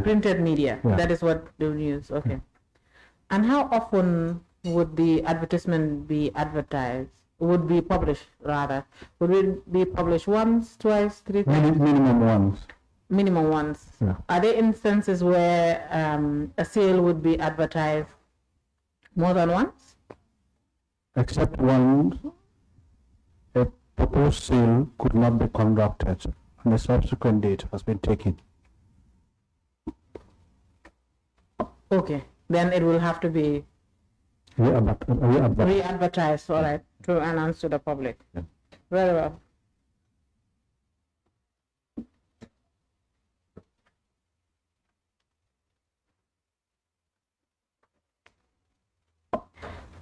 Printed media. Yeah. That is what they will use. Okay. And how often would the advertisement be advertised? Would be published rather? Would it be published once, twice, three times? Minimum once. Minimum once. Yeah. Are there instances where a sale would be advertised more than once? Except one, a proposed sale could not be conducted and the subsequent date has been taken. Okay, then it will have to be re-advertised, all right, to announce to the public. Yeah. Very well.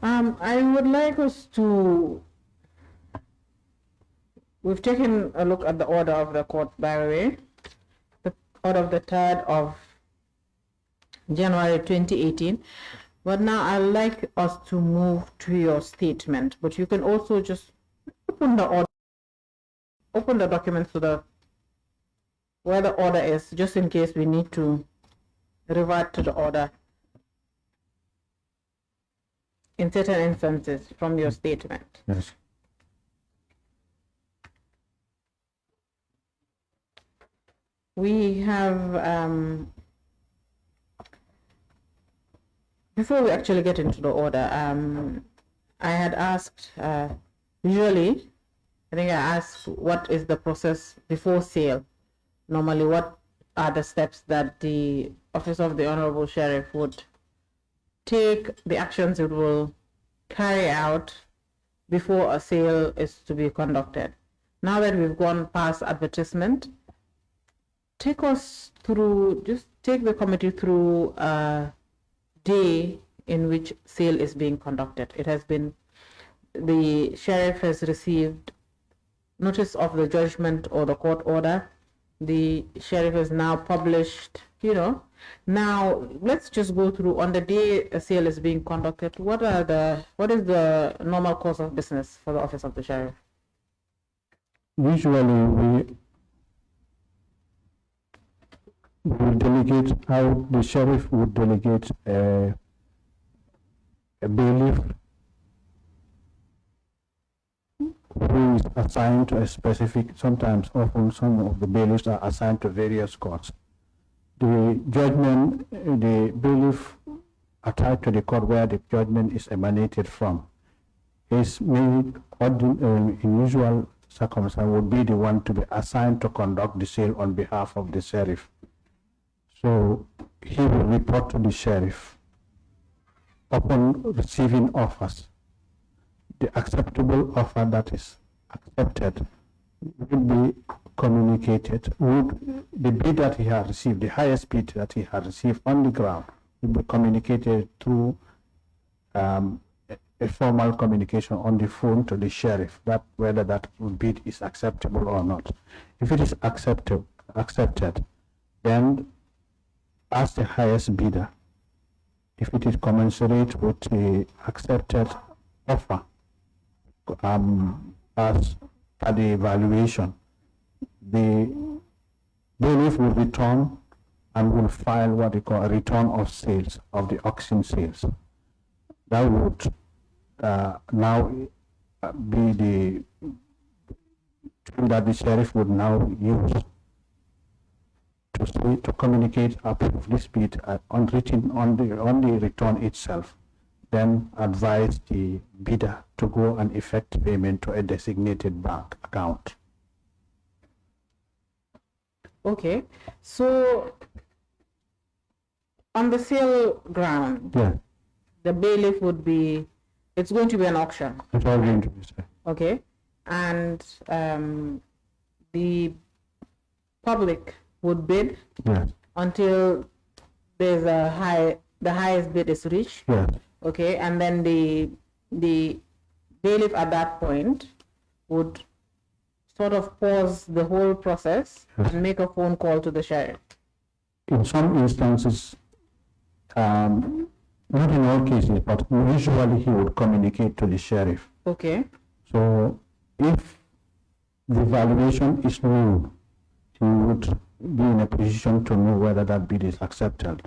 I would like us to, we've taken a look at the order of the court, by the way, the order of the 3rd of January 2018. But now I'd like us to move to your statement, but you can also just open the order, open the document to the, where the order is, just in case we need to revert to the order in certain instances from your statement. Yes. We have, before we actually get into the order, I had asked, usually, I think I asked what is the process before sale. Normally, what are the steps that the Office of the Honorable Sheriff would take, the actions it will carry out before a sale is to be conducted. Now that we've gone past advertisement, take us through, just take the committee through a day in which sale is being conducted. It has been, the sheriff has received notice of the judgment or the court order. The sheriff has now published, you know. Now let's just go through, on the day a sale is being conducted, what is the normal course of business for the office of the sheriff? Usually we delegate, how the sheriff would delegate a bailiff who is assigned to a specific, sometimes often some of the bailiffs are assigned to various courts. The judgment, the bailiff attached to the court where the judgment is emanated from is made, in usual circumstance, would be the one to be assigned to conduct the sale on behalf of the sheriff. So he will report to the sheriff upon receiving offers. The acceptable offer that is accepted would be communicated, would the bid that he has received, the highest bid that he has received on the ground, would be communicated through a formal communication on the phone to the sheriff, that whether that bid is acceptable or not. If it is accepted, then as the highest bidder, if it is commensurate with the accepted offer, as per the evaluation, the bailiff will return and will file what they call a return of sales, of the auction sales. That would now be the tool that the sheriff would now use to communicate approve this bid on the return itself, then advise the bidder to go and effect payment to a designated bank account. Okay, so on the sale ground, yeah, the bailiff would be, it's going to be an auction. It's all going to be said. Okay, and the public would bid until there's the highest bid is reached. Yeah. Okay, and then the bailiff at that point would sort of pause the whole process and make a phone call to the sheriff. In some instances, not in all cases, but usually he would communicate to the sheriff. Okay. So if the valuation is known, he would be in a position to know whether that bid is accepted.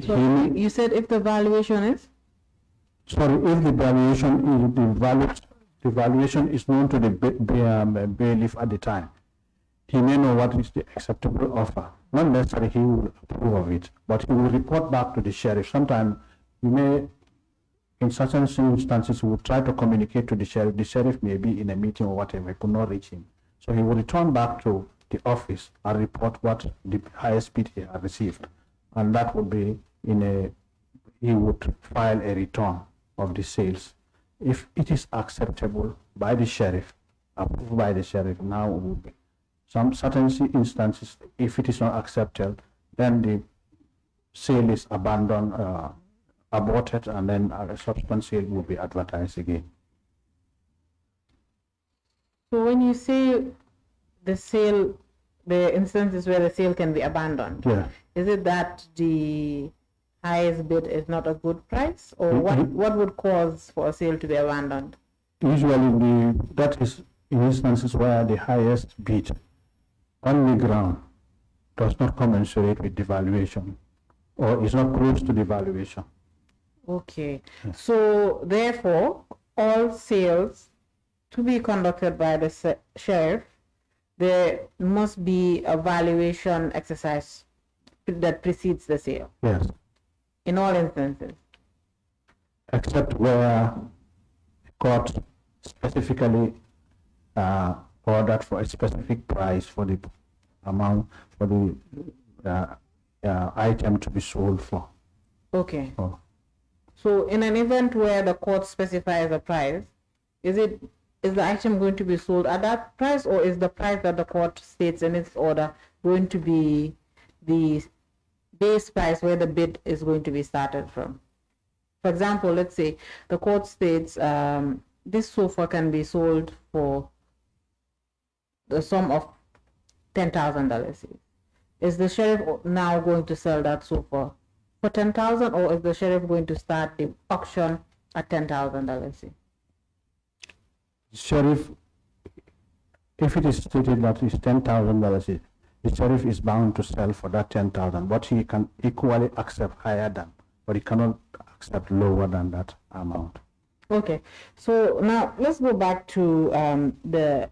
So you said if the valuation is? Sorry, if the valuation is known to the bailiff at the time, he may know what is the acceptable offer. Not necessarily he will approve of it, but he will report back to the sheriff. Sometimes you may, in certain instances, we will try to communicate to the sheriff. The sheriff may be in a meeting or whatever, could not reach him. So he will return back to the office and report what the highest bid he has received. And that would be he would file a return of the sales. If it is acceptable by the sheriff, approved by the sheriff, now it would be. Some certain instances, if it is not accepted, then the sale is abandoned, aborted, and then a subsequent sale will be advertised again. So when you say the sale, the instances where the sale can be abandoned, yeah, is it that the highest bid is not a good price, or what would cause for a sale to be abandoned? Usually that is in instances where the highest bid on the ground does not commensurate with the valuation, or is not close to the valuation. Okay. Yes. So therefore, all sales to be conducted by the sheriff, there must be a valuation exercise that precedes the sale. Yes. In all instances. Except where the court specifically ordered for a specific price for the amount for the item to be sold for. Okay. Oh. So in an event where the court specifies a price, is the item going to be sold at that price, or is the price that the court states in its order going to be the base price where the bid is going to be started from? For example, let's say the court states this sofa can be sold for the sum of $10,000. Is the sheriff now going to sell that sofa for $10,000, or is the sheriff going to start the auction at $10,000? Sheriff, if it is stated that it's $10,000, the sheriff is bound to sell for that $10,000, but he can equally accept higher than, but he cannot accept lower than that amount. Okay, so now let's go back to the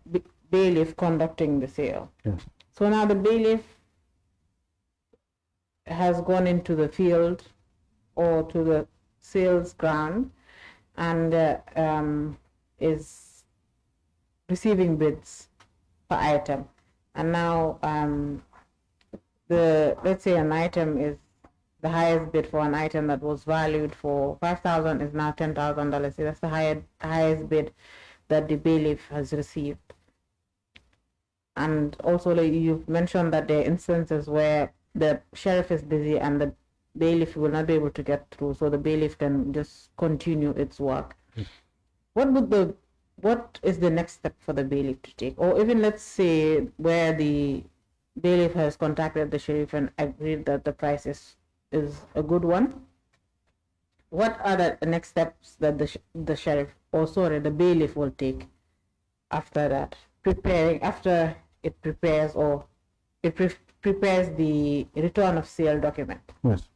bailiff conducting the sale. Yes. So now the bailiff has gone into the field or to the sales ground and is receiving bids per item. And now let's say an item is the highest bid for an item that was valued for $5,000 is now $10,000. That's the highest bid that the bailiff has received. And also, like you've mentioned that there are instances where the sheriff is busy and the bailiff will not be able to get through, so the bailiff can just continue its work. Mm. What is the next step for the bailiff to take? Or even let's say where the bailiff has contacted the sheriff and agreed that the price is a good one. What are the next steps that the sheriff, or sorry, the bailiff will take after that? After it prepares the return of sale document. Yes.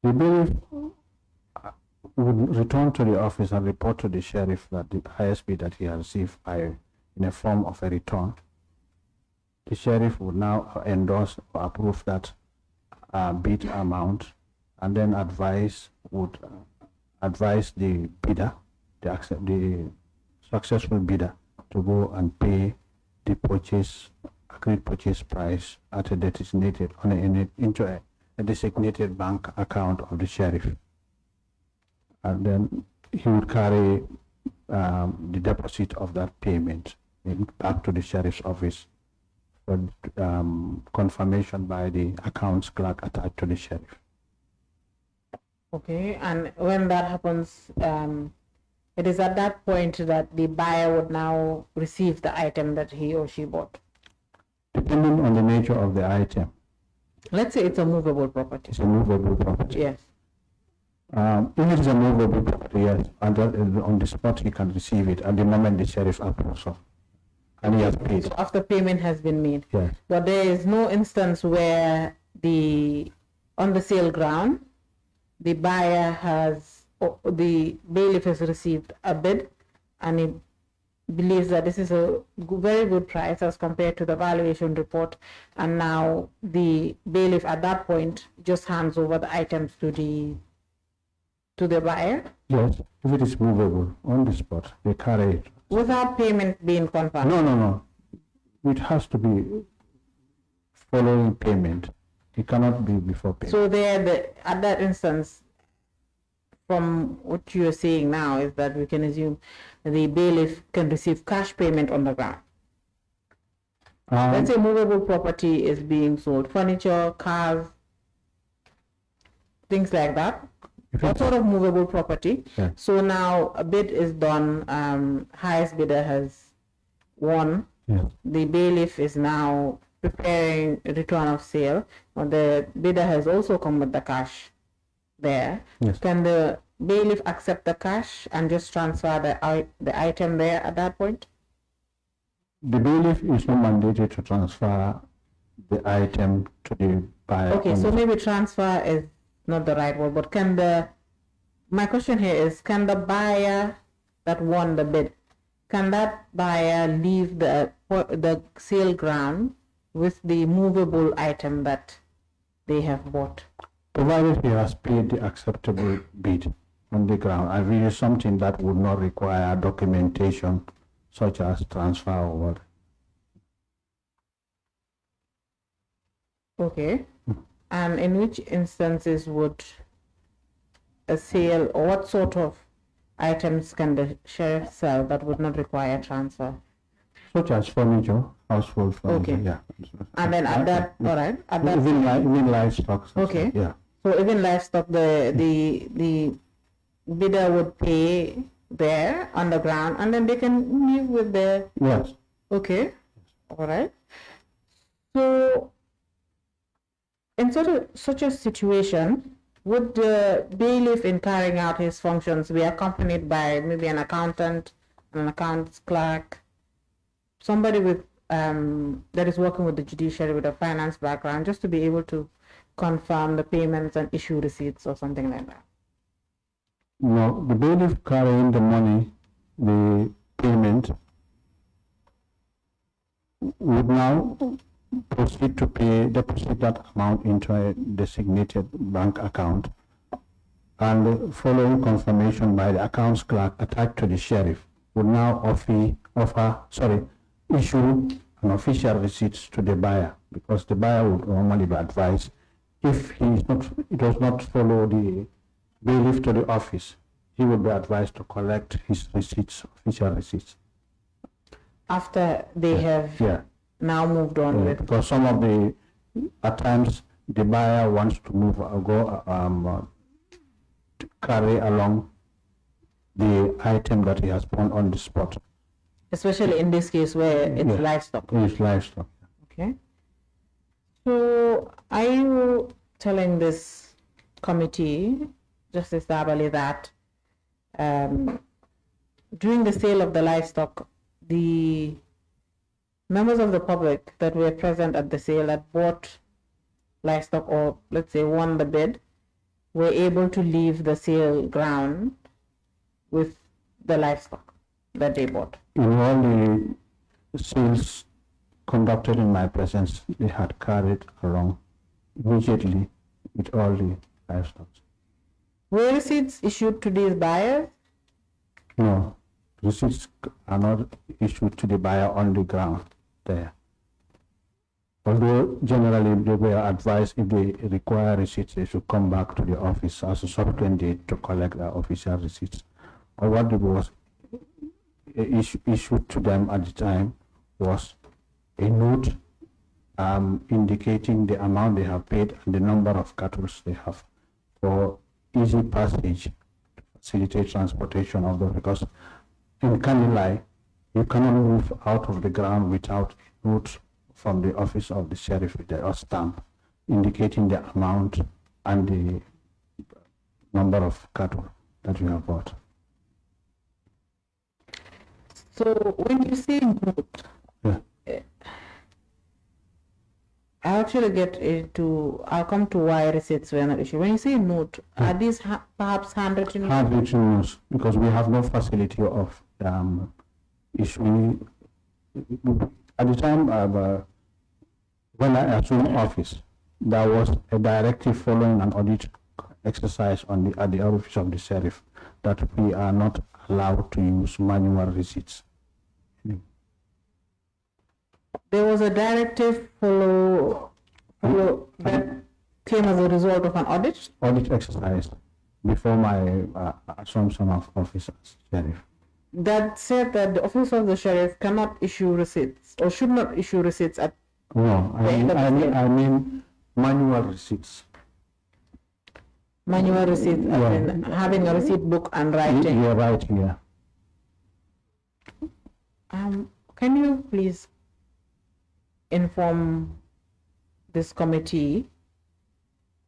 The bailiff would return to the office and report to the sheriff that the highest bid that he has received in a form of a return. The sheriff would now endorse or approve that bid amount, and then would advise the bidder, the successful bidder, to go and pay the agreed purchase price at a designated into a designated bank account of the sheriff, and then he would carry the deposit of that payment back to the sheriff's office for confirmation by the accounts clerk attached to the sheriff. Okay, and when that happens, it is at that point that the buyer would now receive the item that he or she bought. Depending on the nature of the item. Let's say it's a movable property. It's a movable property. Yes. If it is a movable property, yes, and on the spot he can receive it at the moment the sheriff approves of. and he has paid. So after payment has been made. Yes. But there is no instance where on the sale ground, the buyer or the bailiff has received a bid and he believes that this is a very good price as compared to the valuation report, and now the bailiff at that point just hands over the items to the buyer. Yes, if it is movable on the spot, they carry it. Without payment being confirmed? No. It has to be following payment. It cannot be before payment. So at that instance, from what you are saying now, is that we can assume the bailiff can receive cash payment on the ground. Let's say movable property is being sold, furniture, cars, things like that. What sort of movable property? Yeah. So now a bid is done, highest bidder has won. Yeah. The bailiff is now preparing a return of sale, or the bidder has also come with the cash there. Yes. Can the bailiff accept the cash and just transfer the item there at that point? The bailiff is not mandated to transfer the item to the buyer. Okay, so maybe transfer is not the right word, but my question here is, can the buyer that won the bid, can that buyer leave the sale ground with the movable item that they have bought? Provided he has paid the acceptable bid on the ground, and really something that would not require documentation such as transfer or what. Okay. And in which instances would a sale, or what sort of items can the sheriff sell that would not require transfer? Such as furniture, household furniture. Okay. Yeah. And then at that, all right. At that, even livestock. okay. Yeah. So even livestock, the bidder would pay there on the ground, and then they can leave with their. Yes. Okay. All right. So in such a situation, would the bailiff in carrying out his functions be accompanied by maybe an accountant, an accounts clerk, somebody with that is working with the judiciary with a finance background, just to be able to confirm the payments and issue receipts or something like that? No, the bailiff carrying the money, the payment, would now proceed to deposit that amount into a designated bank account, and following confirmation by the accounts clerk attached to the sheriff, would now issue an official receipt to the buyer, because the buyer would normally be advised, if he does not follow the bailiff to the office, he would be advised to collect his receipts, official receipts. After they have now moved on with. Because some of at times the buyer wants to move to carry along the item that he has put on the spot. Especially in this case where it's livestock. It's livestock. Okay. So are you telling this committee, Justice Tabally, that during the sale of the livestock, the members of the public that were present at the sale that bought livestock, or let's say won the bid, were able to leave the sale ground with the livestock that they bought? In all the sales conducted in my presence, they had carried along immediately with all the livestock. Were receipts issued to these buyers? No, receipts are not issued to the buyer on the ground there. Although generally they were advised, if they require receipts, they should come back to the office as a subsequent date to collect their official receipts. But what was issued to them at the time was a note indicating the amount they have paid and the number of cattle they have for easy passage to facilitate transportation of them, because in Kanilai, you cannot move out of the ground without notes from the office of the sheriff with a stamp indicating the amount and the number of cattle that you have bought. So when you say note, I actually get into, I'll come to why receipts were not issued. When you say note, are these perhaps handwritten notes? Handwritten notes, because we have no facility of issuing. At the time when I assumed office, there was a directive following an audit exercise at the office of the sheriff that we are not allowed to use manual receipts. There was a directive that came as a result of an audit? Audit exercise before my assumption of office as sheriff. That said that the office of the sheriff cannot issue receipts or should not issue receipts at No, I mean manual receipts. Manual receipts, as in having a receipt book and writing. You're right here. Can you please inform this committee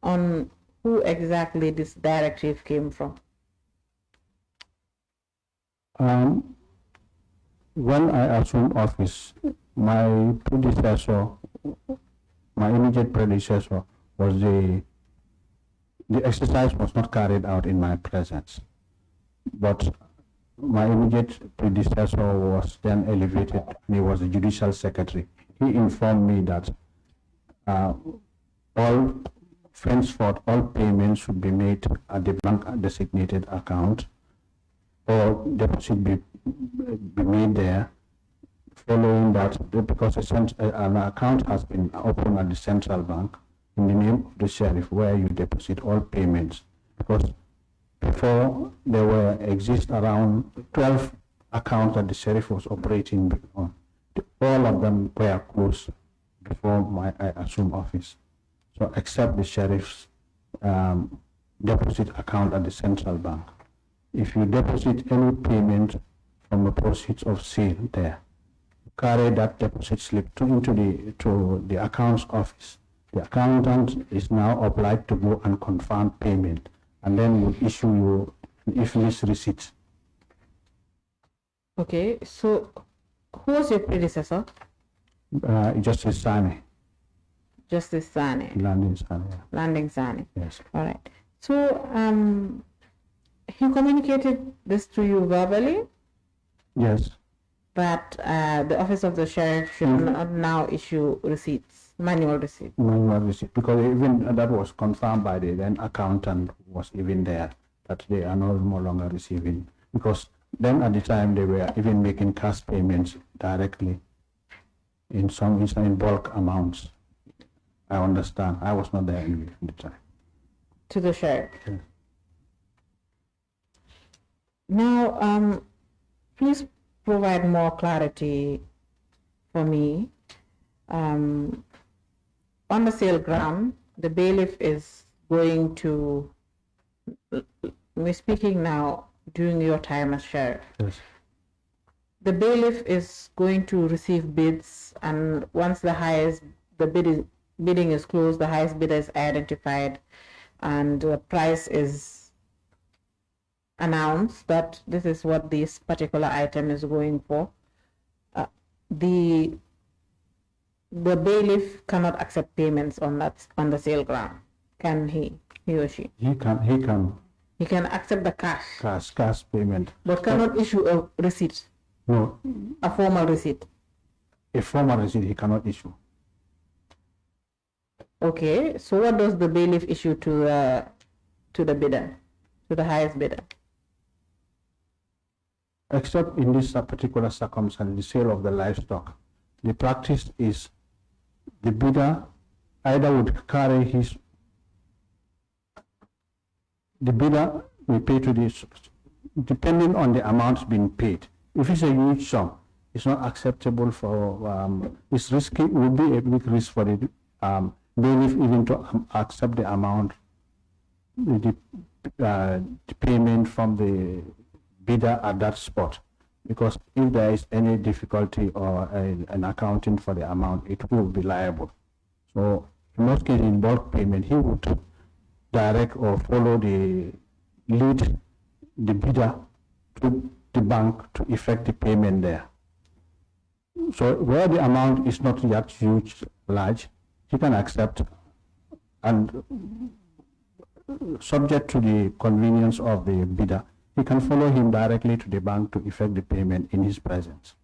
on who exactly this directive came from? When I assumed office, my immediate predecessor was the exercise was not carried out in my presence, but my immediate predecessor was then elevated and he was the judicial secretary. He informed me that henceforth all payments should be made at the bank designated account or deposit be made there. Following that, because an account has been opened at the central bank in the name of the sheriff, where you deposit all payments. Because before there exist around 12 accounts that the sheriff was operating on. All of them were closed before I assumed office. So except the sheriff's deposit account at the central bank. If you deposit any payment from the proceeds of sale there, carry that deposit slip to the accounts office. The accountant is now obliged to go and confirm payment, and then will issue you an if-list receipt. Okay, so who was your predecessor? Justice Sane. Justice Sane. Landing Sane. Yeah. Landing Sane. Yes. All right. So he communicated this to you verbally? Yes. That the office of the sheriff should not now issue receipts, manual receipts. Manual receipt, because even that was confirmed by the then accountant was even there, that they are no longer receiving, because then at the time they were even making cash payments directly in bulk amounts. I understand. I was not there at the time. To the sheriff. Yes. Now, please provide more clarity for me. On the sale ground, the bailiff is going to, we're speaking now during your time as sheriff. Yes. The bailiff is going to receive bids, and once the bidding is closed, the highest bidder is identified, and the price is announced that this is what this particular item is going for. The bailiff cannot accept payments on the sale ground. Can he or she? He can. He can accept the cash. Cash payment. But cannot issue a receipt. No. A formal receipt. A formal receipt he cannot issue. Okay, so what does the bailiff issue to the bidder, to the highest bidder? Except in this particular circumstance, the sale of the livestock, the practice is the bidder either would carry the bidder will pay to this, depending on the amounts being paid. If it's a huge sum, it's not acceptable for, it's risky, it would be a big risk for the bailiff even to accept the amount, the payment from the bidder at that spot, because if there is any difficulty or an accounting for the amount, it will be liable. So in most cases, in bulk payment, he would direct or follow the bidder to the bank to effect the payment there. So where the amount is not yet large, he can accept, and subject to the convenience of the bidder, he can follow him directly to the bank to effect the payment in his presence.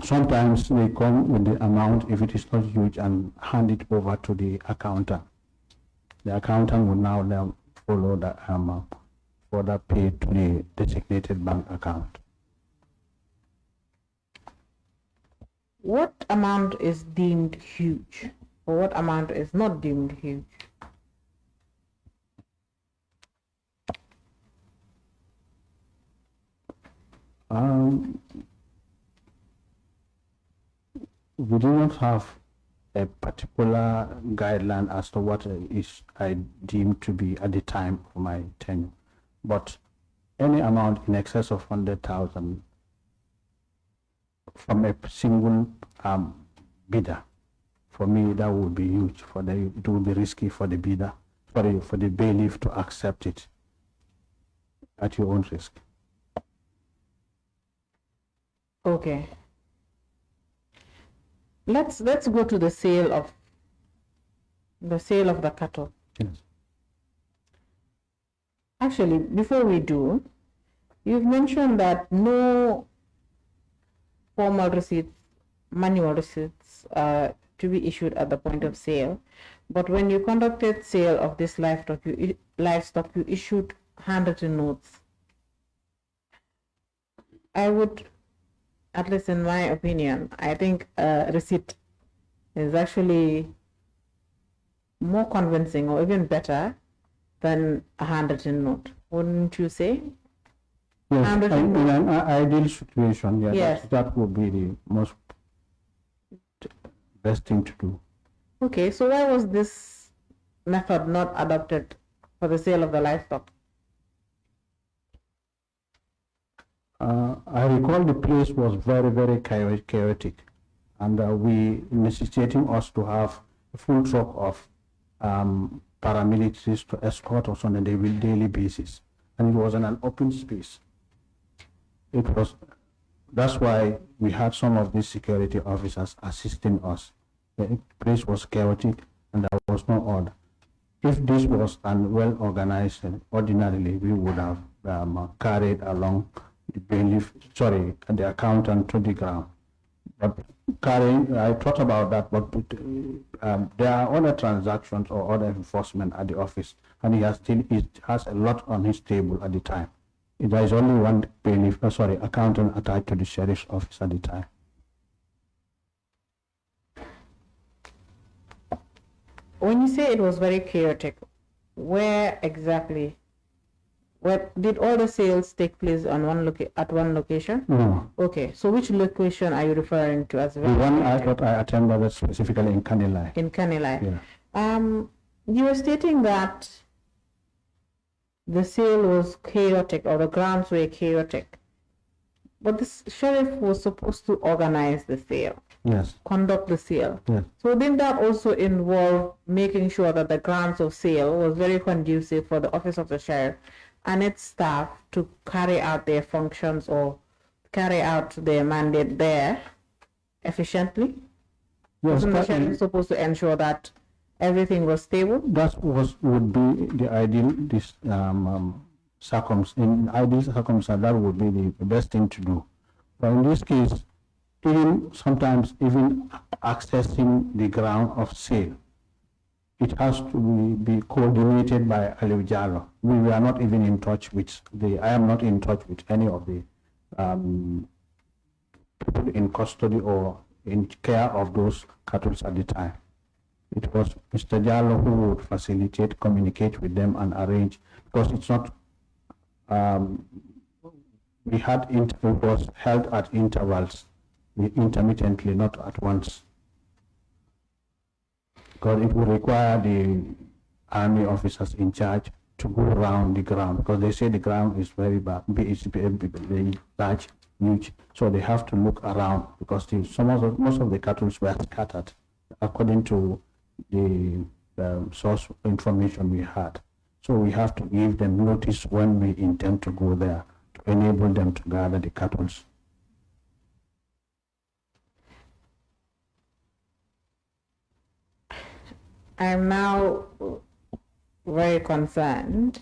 Sometimes they come with the amount, if it is not huge, and hand it over to the accountant. The accountant will now then follow the amount for that paid to the designated bank account. What amount is deemed huge, or what amount is not deemed huge? We do not have a particular guideline as to what is I deem to be at the time of my tenure, but any amount in excess of 100,000 from a single bidder, for me that would be huge. It would be risky for the bidder, for the bailiff to accept it at your own risk. Okay. Let's go to the sale of the cattle. Yes. Actually, before we do, you've mentioned that no formal receipts, manual receipts to be issued at the point of sale, but when you conducted sale of this livestock, you issued handwritten notes. I would, at least in my opinion, I think a receipt is actually more convincing or even better than a handwritten note. Wouldn't you say? Yes, in an ideal situation, yes. That would be the most best thing to do. Okay, so why was this method not adopted for the sale of the livestock? I recall the place was very, very chaotic, and we necessitating us to have a full truck of paramilitaries to escort us on a daily basis, and it was in an open space. That's why we had some of these security officers assisting us. The place was chaotic and there was no order. If this was well organized, ordinarily we would have carried along the bailiff, the accountant to the ground. But I thought about that, but there are other transactions or other enforcement at the office, and he has a lot on his table at the time. There is only one accountant attached to the sheriff's office at the time. When you say it was very chaotic, where exactly? Did all the sales take place on at one location? No. Okay, so which location are you referring to as well? The one I thought I attended specifically in Kanilai. In Kanilai. Yeah. You were stating that the sale was chaotic, or the grounds were chaotic, but the sheriff was supposed to organize the sale. Yes. Conduct the sale. Yes. So didn't that also involve making sure that the grounds of sale was very conducive for the office of the sheriff and its staff to carry out their functions or carry out their mandate there efficiently? Yes. Wasn't the sheriff supposed to ensure that everything was stable? That would be the ideal in ideal circumstance. That would be the best thing to do. But in this case, sometimes accessing the ground of sale, it has to be coordinated by Aliu Jallo. We are not even in touch with I am not in touch with any of the people in custody or in care of those cattle at the time. It was Mr. Jallo who would facilitate, communicate with them and arrange, because it's not, it was held at intervals, intermittently, not at once. Because it would require the army officers in charge to go around the ground, because they say the ground is very bad, it's very large, huge, so they have to look around, because most of the cattle were scattered, according to the source information we had. So we have to give them notice when we intend to go there to enable them to gather the cattle. I'm now very concerned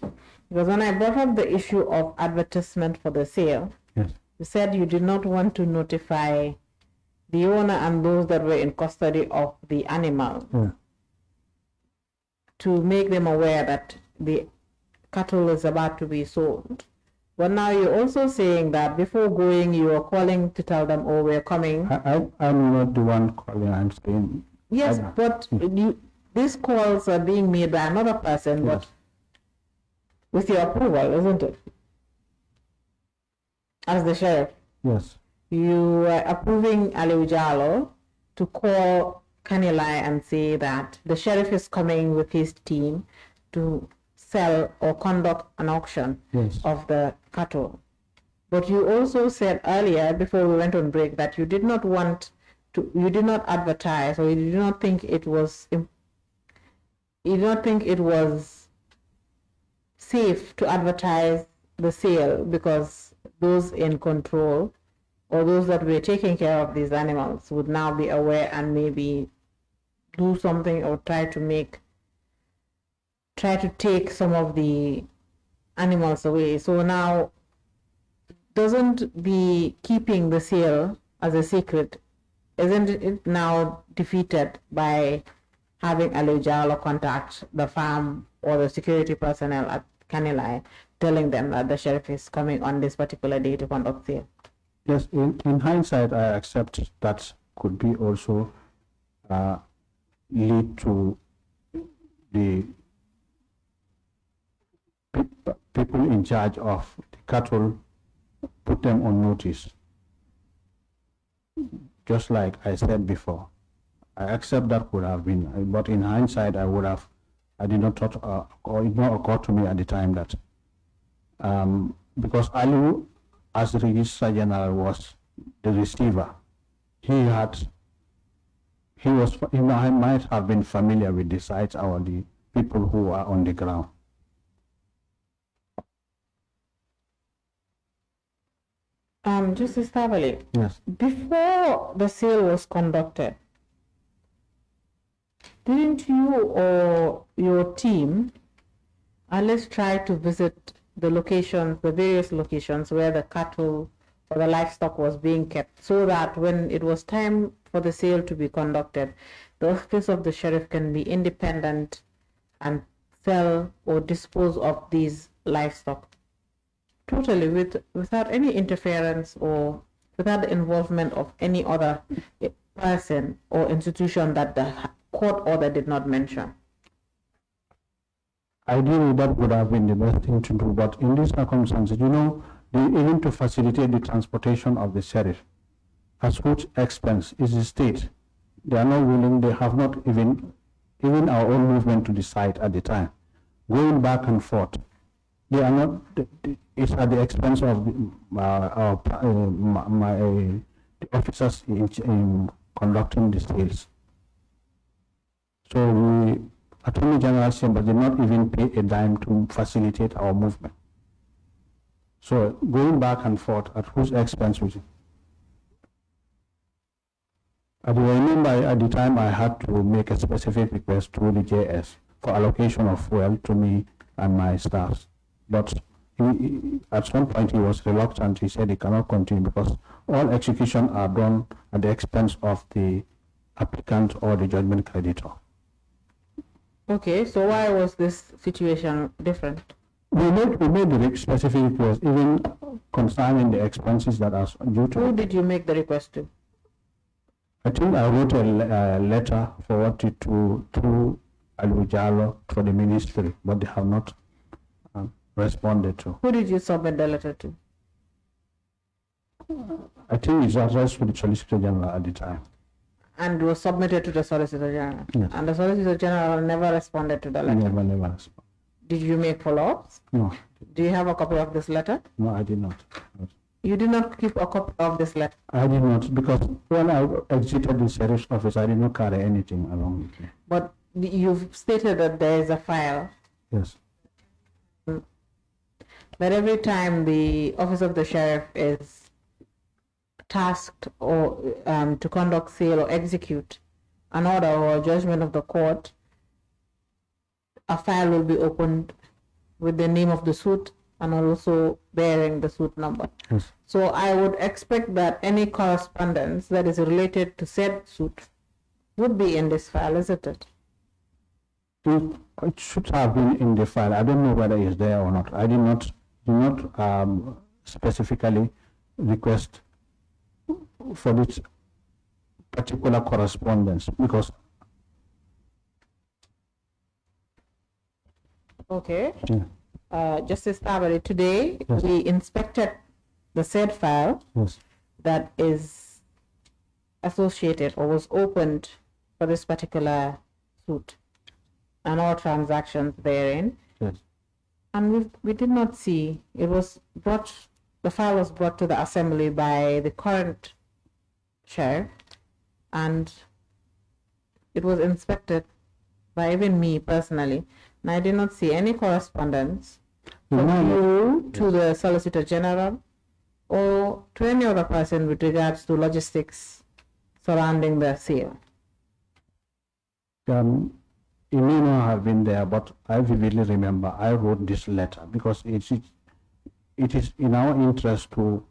because when I brought up the issue of advertisement for the sale, Yes. you said you did not want to notify the owner and those that were in custody of the animal to make them aware that the cattle is about to be sold. But now you're also saying that before going, you are calling to tell them, oh, we're coming. I'm not the one calling, I'm saying. Yes, but these calls are being made by another person, but with your approval, isn't it? As the sheriff. Yes. You are approving Aliu Jallo to call Kanilai and say that the sheriff is coming with his team to sell or conduct an auction of the cattle. But you also said earlier, before we went on break, that you did not want to, you did not advertise, or you did not think it was, safe to advertise the sale because those in control or those that were taking care of these animals would now be aware and maybe do something or try to take some of the animals away. So now, doesn't the keeping the sale as a secret, isn't it now defeated by having Aliu Jallo contact the farm or the security personnel at Kanilai, telling them that the sheriff is coming on this particular day to conduct sale? Yes, in hindsight, I accept that could be also lead to the people in charge of the cattle put them on notice. Just like I said before, I accept that could have been, but in hindsight, I did not thought, or it did not occur to me at the time that, because Aliu, as the Registrar General, was the receiver, he might have been familiar with the sites or the people who are on the ground. Justice Tabally, yes. Before the sale was conducted, didn't you or your team at least try to visit the locations, the various locations where the cattle or the livestock was being kept, so that when it was time for the sale to be conducted, the office of the sheriff can be independent and sell or dispose of these livestock totally without any interference or without the involvement of any other person or institution that the court order did not mention? Ideally, that would have been the best thing to do, but in these circumstances, even to facilitate the transportation of the sheriff, at whose expense is the state. They are not willing, they have not even our own movement to the site at the time, going back and forth. They are not, it's at the expense of the officers in conducting the sales. So the Attorney General's Chamber did not even pay a dime to facilitate our movement. So going back and forth, at whose expense was it? I remember at the time I had to make a specific request to the JS for allocation of fuel to me and my staff. But at some point he was reluctant. He said he cannot continue because all executions are done at the expense of the applicant or the judgment creditor. Okay, so why was this situation different? We made the specific request, even concerning the expenses that are due to. Who did you make the request to? I think I wrote a letter forwarded to Aliu Jallo for the ministry, but they have not responded to. Who did you submit the letter to? I think it's addressed to the Solicitor General at the time. And was submitted to the Solicitor General? Yes. And the Solicitor General never responded to the letter? Never responded. Did you make follow-ups? No. Do you have a copy of this letter? No, I did not. You did not keep a copy of this letter? I did not, because when I exited the sheriff's office, I did not carry anything along with me. But you've stated that there is a file. Yes. That every time the office of the sheriff is tasked or to conduct sale or execute an order or a judgment of the court, a file will be opened with the name of the suit and also bearing the suit number. Yes. So I would expect that any correspondence that is related to said suit would be in this file, isn't it? It should have been in the file. I don't know whether it's there or not. I did not specifically request for this particular correspondence because. Okay. Yeah. Justice Tabally, today Yes. we inspected the said file Yes. that is associated or was opened for this particular suit and all transactions therein. Yes. And we did not see, it was brought, the file was brought to the assembly by the current sheriff, and it was inspected by even me personally, and I did not see any correspondence from you to the Solicitor General or to any other person with regards to logistics surrounding the sale. It may not have been there, but I vividly remember I wrote this letter because it is in our interest to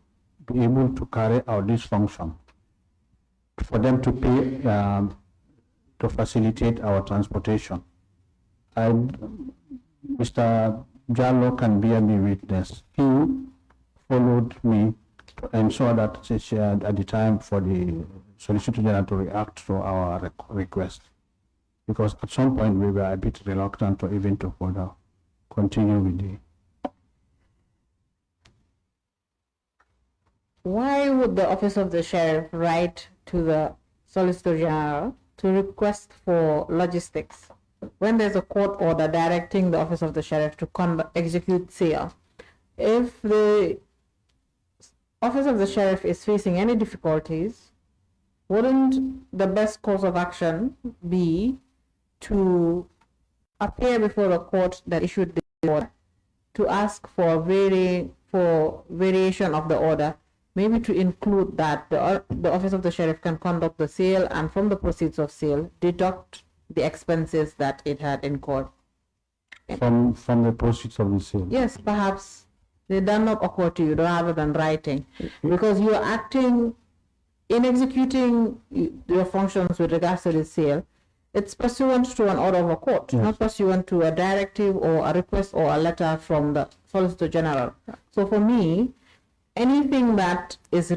be able to carry out this function, for them to pay, to facilitate our transportation. Mr. Jallo can bear me witness. He followed me to ensure that at the time for the Solicitor General to react to our request, because at some point we were a bit reluctant to even to further continue with the. Why would the Office of the Sheriff write to the Solicitor General to request for logistics when there's a court order directing the Office of the Sheriff to execute sale? If the Office of the Sheriff is facing any difficulties, wouldn't the best course of action be to appear before the court that issued the order to ask for variation of the order, maybe to include that the Office of the Sheriff can conduct the sale and from the proceeds of sale deduct the expenses that it had incurred? From the proceeds of the sale? Yes, perhaps they do not occur to you rather than writing, because you are acting in executing your functions with regards to the sale. It's pursuant to an order of a court, yes, not pursuant to a directive or a request or a letter from the Solicitor General. So for me, anything that is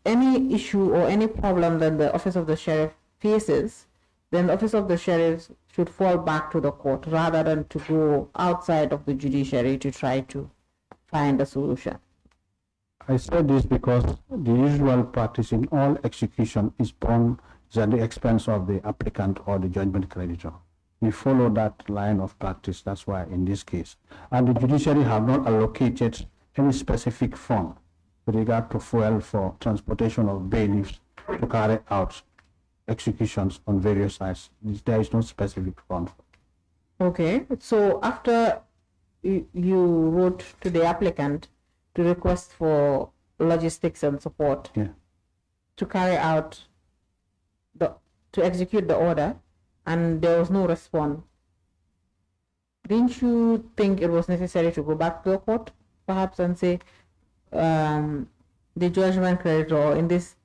any issue or any problem that the Office of the Sheriff faces, then the Office of the Sheriff should fall back to the court rather than to go outside of the judiciary to try to find a solution. I said this because the usual practice in all execution is at the expense of the applicant or the judgment creditor. We follow that line of practice. That's why in this case, and the judiciary have not allocated any specific fund with regard to fuel for transportation of bailiffs to carry out executions on various sites. There is no specific fund. Okay, so after you wrote to the applicant to request for logistics and support, yeah, to carry out to execute the order, and there was no response, didn't you think it was necessary to go back to the court perhaps and say the judgment creditor, or in this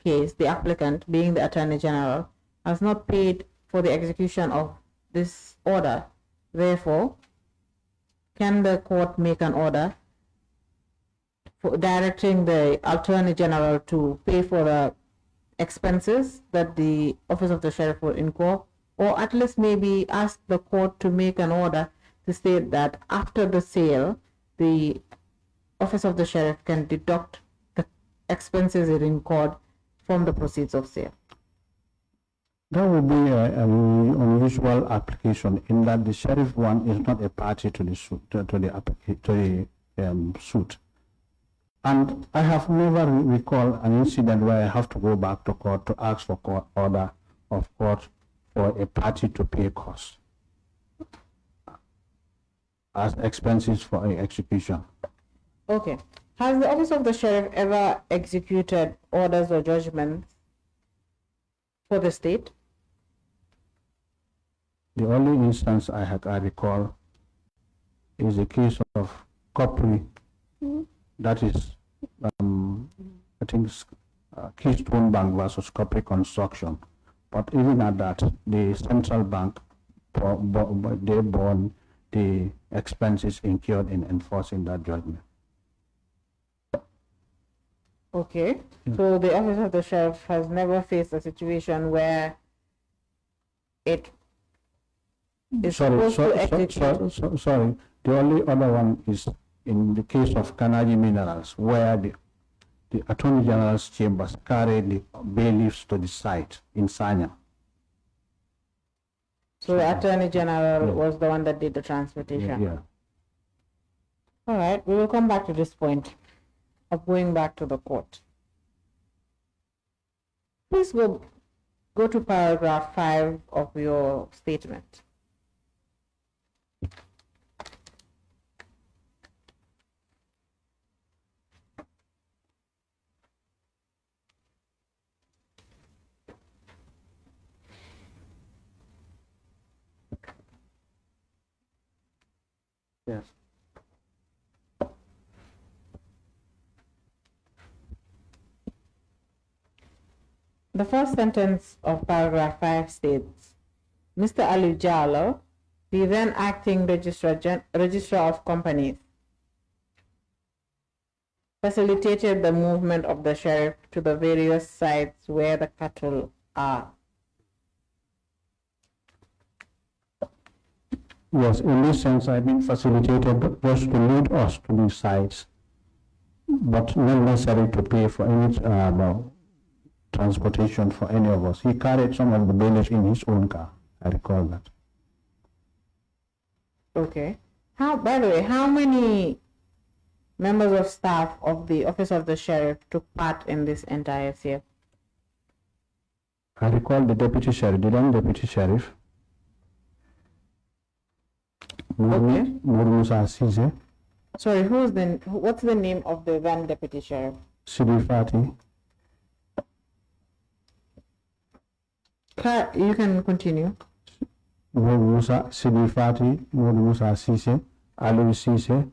case the applicant being the Attorney General, has not paid for the execution of this order, therefore can the court make an order for directing the Attorney General to pay for the expenses that the Office of the Sheriff will incur, or at least maybe ask the court to make an order to state that after the sale, the Office of the Sheriff can deduct the expenses it incurred from the proceeds of sale? That would be an unusual application in that the sheriff one is not a party to the suit, suit. And I have never recalled an incident where I have to go back to court to ask for court order of court for a party to pay costs as expenses for an execution. Okay. Has the Office of the Sheriff ever executed orders or judgments for the state? The only instance I recall is the case of Copri. That is, I think, Keystone Bank versus Copri Construction. But even at that, the central bank, they bore the expenses incurred in enforcing that judgment. Okay, so the office of the sheriff has never faced a situation where it is supposed to execute. Sorry, the only other one is in the case of Kanagi Minerals, where the Attorney General's chambers carried the bailiffs to the site in Sanya. So the Attorney General was the one that did the transportation. Yeah. All right, we will come back to this point of going back to the court. Please go to paragraph 5 of your statement. Yes. The first sentence of paragraph 5 states, Mr. Ali Jallo, the then acting registrar of companies, facilitated the movement of the sheriff to the various sites where the cattle are. Yes, in this sense, I've been facilitated just to lead us to these sites, but not necessarily to pay for any transportation for any of us. He carried some of the bailiffs in his own car. I recall that. Okay. By the way, how many members of staff of the office of the sheriff took part in this entire sale? I recall the deputy sheriff, the then deputy sheriff. Okay. Musa Sise. Sorry, what's the name of the then deputy sheriff? Sidi Fati. You can continue. Musa Sidi Fati, Musa Sise, Alu Sise,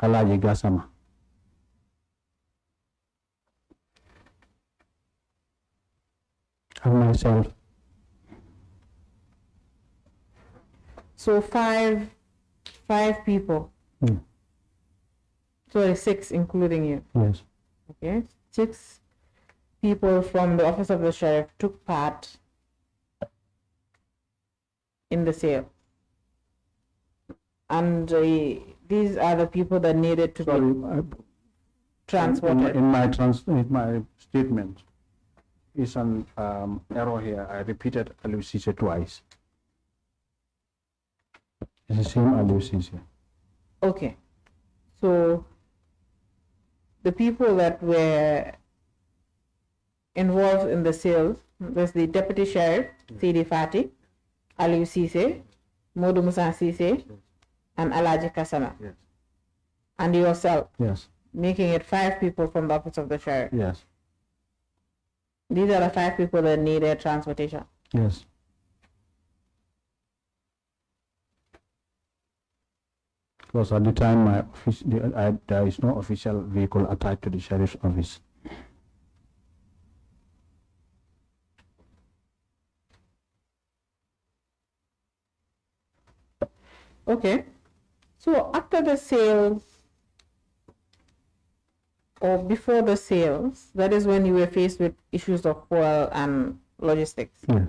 Alaji Gassama. And myself. So five people. Sorry, 6 including you. Yes. Okay. 6 people from the office of the sheriff took part in the sale. And these are the people that needed to be transported. In my statement, is an error here. I repeated Alusise twice. It's the same Alusise. Okay. So the people that were involved in the sales was the deputy sheriff, Sidi Fati, Aliou Cisse, Modou Moussa Cisse, and Alaji Kasama. Yes. And yourself. Yes. Making it 5 people from the office of the sheriff. Yes. These are the 5 people that needed transportation. Yes. Because at the time, there is no official vehicle attached to the sheriff's office. Okay. So after the sales, or before the sales, that is when you were faced with issues of fuel and logistics. Yeah.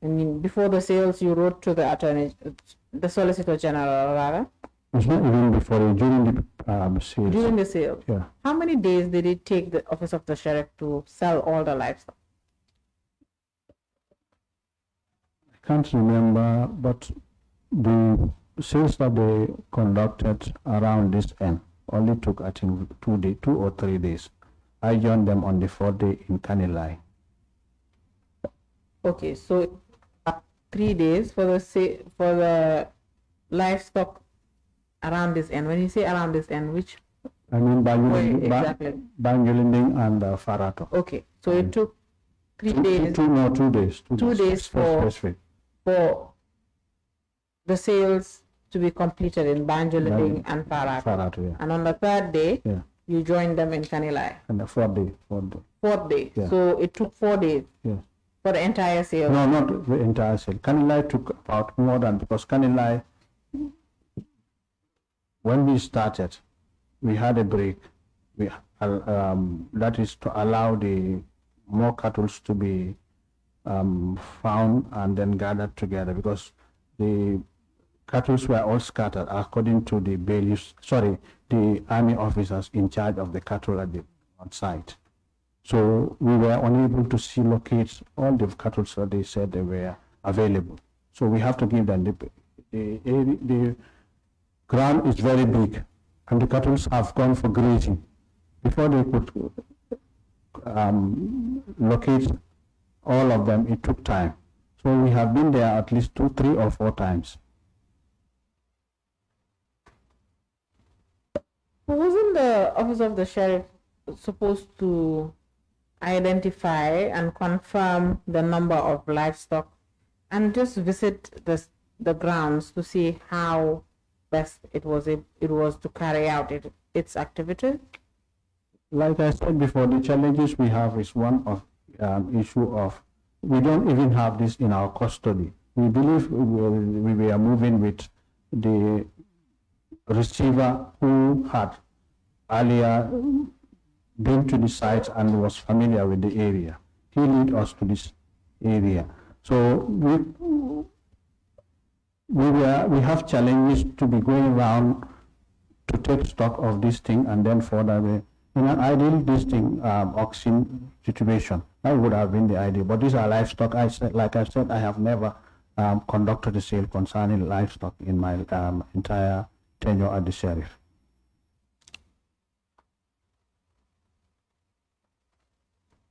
And before the sales, you wrote to the Solicitor General, rather. It's not even before, during the sales. During the sales. Yeah. How many days did it take the office of the sheriff to sell all the livestock? I can't remember, but the sales that they conducted around this end only took, I think, 2 or 3 days. I joined them on the 4th day in Kanilai. Okay, so 3 days for the livestock around this end. When you say around this end, which? I mean exactly. Bangulinding and Farato. Okay, so it took 3 days. 2 days. 2 days for the sales to be completed in Banjuludding and Parato. Parato, yeah. And on the third day, Yeah. you joined them in Kanilai. And the fourth day. Fourth day. Yeah. So it took 4 days Yes. for the entire sale. No, not the entire sale. Kanilai took about more than, because Kanilai, when we started, we had a break. That is to allow the more cattle to be found and then gathered together, because the cattle were all scattered according to the bailiffs, the army officers in charge of the cattle on site. So we were unable to locate all the cattle that they said they were available. So we have to give them the ground is very big, and the cattle have gone for grazing. Before they could locate all of them, it took time. So we have been there at least 2, 3, or 4 times. Wasn't the office of the sheriff supposed to identify and confirm the number of livestock and just visit the grounds to see how best it was to carry out its activities? Like I said before, the challenges we have is one of issue of, we don't even have this in our custody. We believe we are moving with the receiver who had earlier been to the site and was familiar with the area. He led us to this area. So we have challenges to be going around to take stock of this thing, and then further in an ideal auction situation, that would have been the idea. But these are livestock. Like I said, I have never conducted a sale concerning livestock in my entire tenure at the sheriff.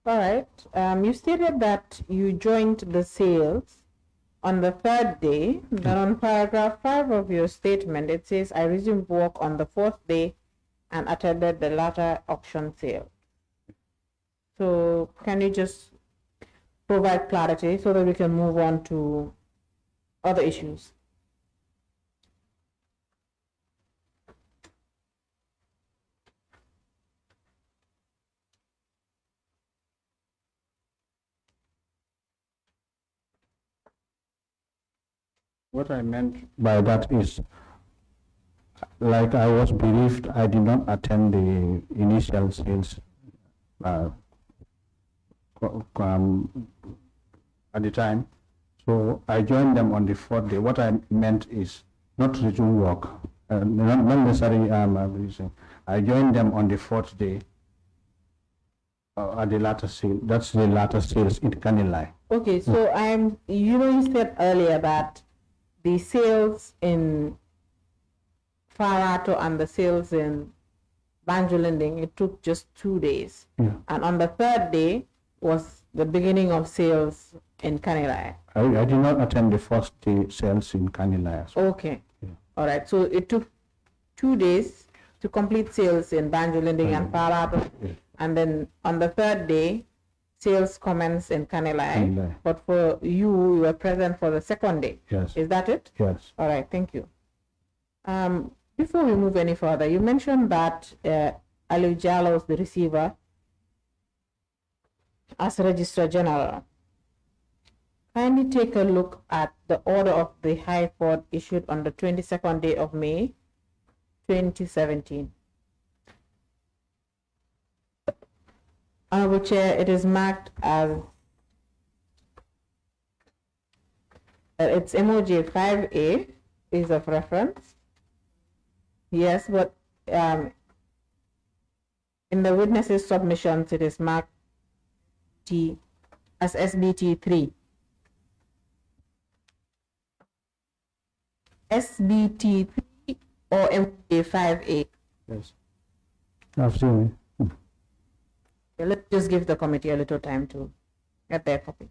All right. You stated that you joined the sales on the third day. Then on paragraph 5 of your statement, it says, I resumed work on the 4th day and attended the latter auction sale. So can you just provide clarity so that we can move on to other issues? What I meant by that is, like I was bereaved, I did not attend the initial sales at the time. So I joined them on the 4th day. What I meant is not resume work, not necessarily I joined them on the 4th day at the latter sale. That's the latter sales in Kanilai. Okay, so you said earlier that the sales in Farato and the sales in Banjuludding, it took just 2 days. Yeah. And on the 3rd day was the beginning of sales in Kanilai. I did not attend the first day sales in Kanilai. Okay. Yeah. All right. So it took 2 days to complete sales in Banjuludding and Farato. Yeah. And then on the 3rd day, sales commenced in Kanilai. But for you were present for the 2nd day. Yes. Is that it? Yes. All right. Thank you. Before we move any further, you mentioned that Ali Jallo was the receiver as Registrar General. Kindly take a look at the order of the High Court issued on the 22nd day of May, 2017. Honorable Chair, it is marked as it's MOJ 5A is of reference. Yes, but in the witnesses' submissions, it is marked T as SBT 3. SBT 3 or MOJ 5A? Yes. I've seen it. Okay, let's just give the committee a little time to get their copy.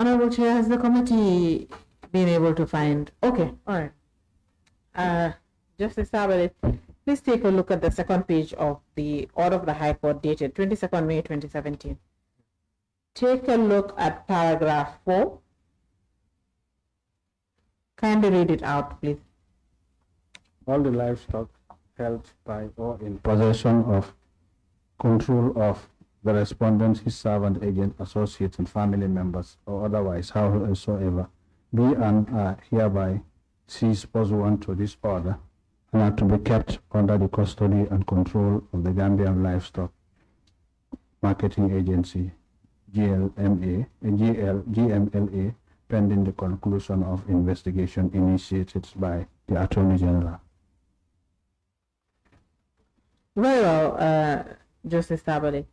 Honorable Chair, has the committee been able to find? Okay, all right. Justice Tabally, please take a look at the second page of the order of the High Court dated 22nd May 2017. Take a look at paragraph 4. Kindly read it out, please. All the livestock held by or in possession of, control of the respondent, his servant, agent, associates, and family members, or otherwise, howsoever, be and are hereby seized pursuant to this order, and are to be kept under the custody and control of the Gambian Livestock Marketing Agency, GMLA, pending the conclusion of investigation initiated by the Attorney General. Very well, Justice Tabally.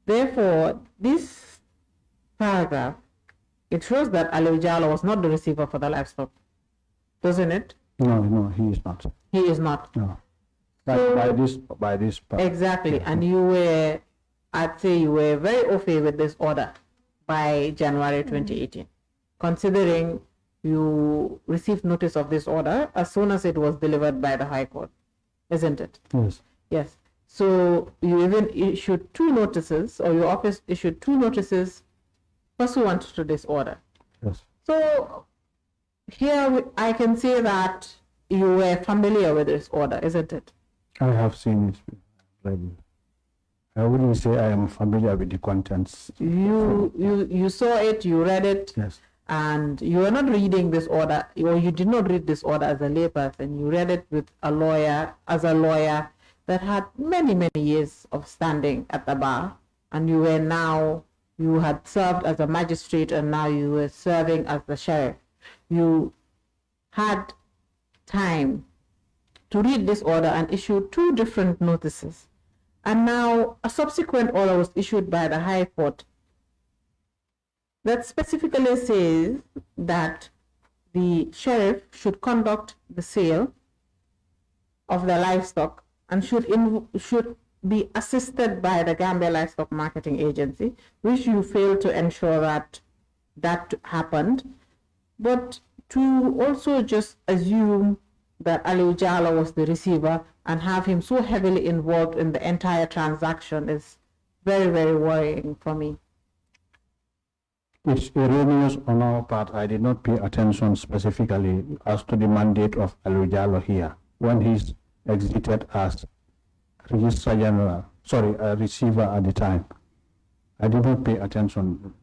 Therefore, this paragraph, it shows that Ali Jallow was not the receiver for the livestock, doesn't it? No, he is not. He is not. No. So, by this part. Exactly, and you were, I'd say you were very au fait with this order by January 2018, considering you received notice of this order as soon as it was delivered by the High Court, isn't it? Yes. Yes. So you even issued 2 notices, or your office issued 2 notices pursuant to this order. Yes. So here I can say that you were familiar with this order, isn't it? I have seen it. I wouldn't say I am familiar with the contents. You saw it, you read it. Yes. And you are not reading this order, or you did not read this order as a layperson. You read it with a lawyer, as a lawyer that had many years of standing at the bar, and you had served as a magistrate, and now you were serving as the sheriff. You had time to read this order and issue 2 different notices, and now a subsequent order was issued by the High Court that specifically says that the sheriff should conduct the sale of the livestock and should be assisted by the Gambia Livestock Marketing Agency, which you failed to ensure that happened. But to also just assume that Ali Jallow was the receiver and have him so heavily involved in the entire transaction is very worrying for me. It's erroneous on our part. I did not pay attention specifically as to the mandate of Ali Jallow here when he's exited as Registrar General, a receiver at the time. I did not pay attention.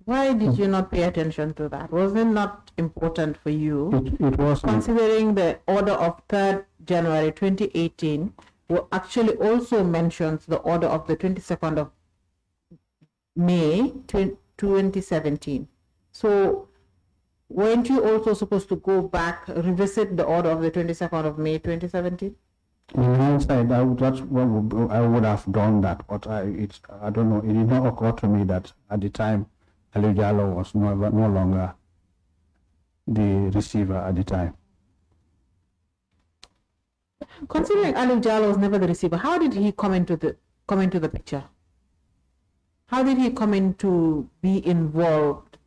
Why did you not pay attention to that? Was it not important for you? It was. Considering the order of 3rd January 2018, who actually also mentions the order of the 22nd of May 2017. So weren't you also supposed to go back, revisit the order of the 22nd of May 2017? In hindsight, I would have done that, but I don't know. It did not occur to me that at the time Ali Jallow was no longer the receiver at the time. Considering Ali Jallow was never the receiver, how did he come into the picture? How did he come in to be involved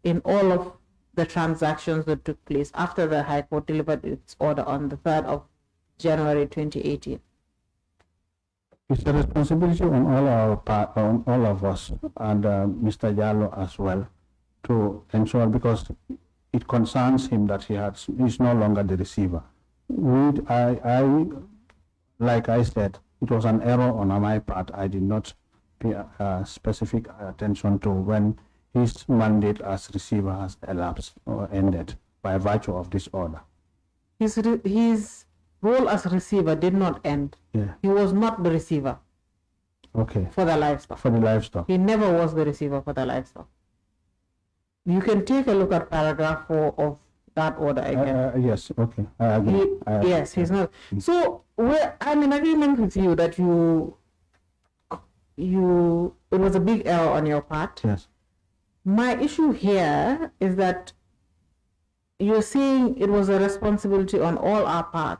in all of the transactions that took place after the High Court delivered its order on the 3rd of January 2018? It's a responsibility on all of us, and Mr. Jallow as well, to ensure, because it concerns him that he's no longer the receiver. Like I said, it was an error on my part. I did not pay specific attention to when his mandate as receiver has elapsed or ended by virtue of this order. His role as receiver did not end. Yeah. He was not the receiver. Okay. For the livestock. For the livestock. He never was the receiver for the livestock. You can take a look at paragraph 4 of that order again. Yes, okay. I agree. Yes, he's not. So I'm in agreement with you that it was a big error on your part. Yes. My issue here is that you're saying it was a responsibility on all our part,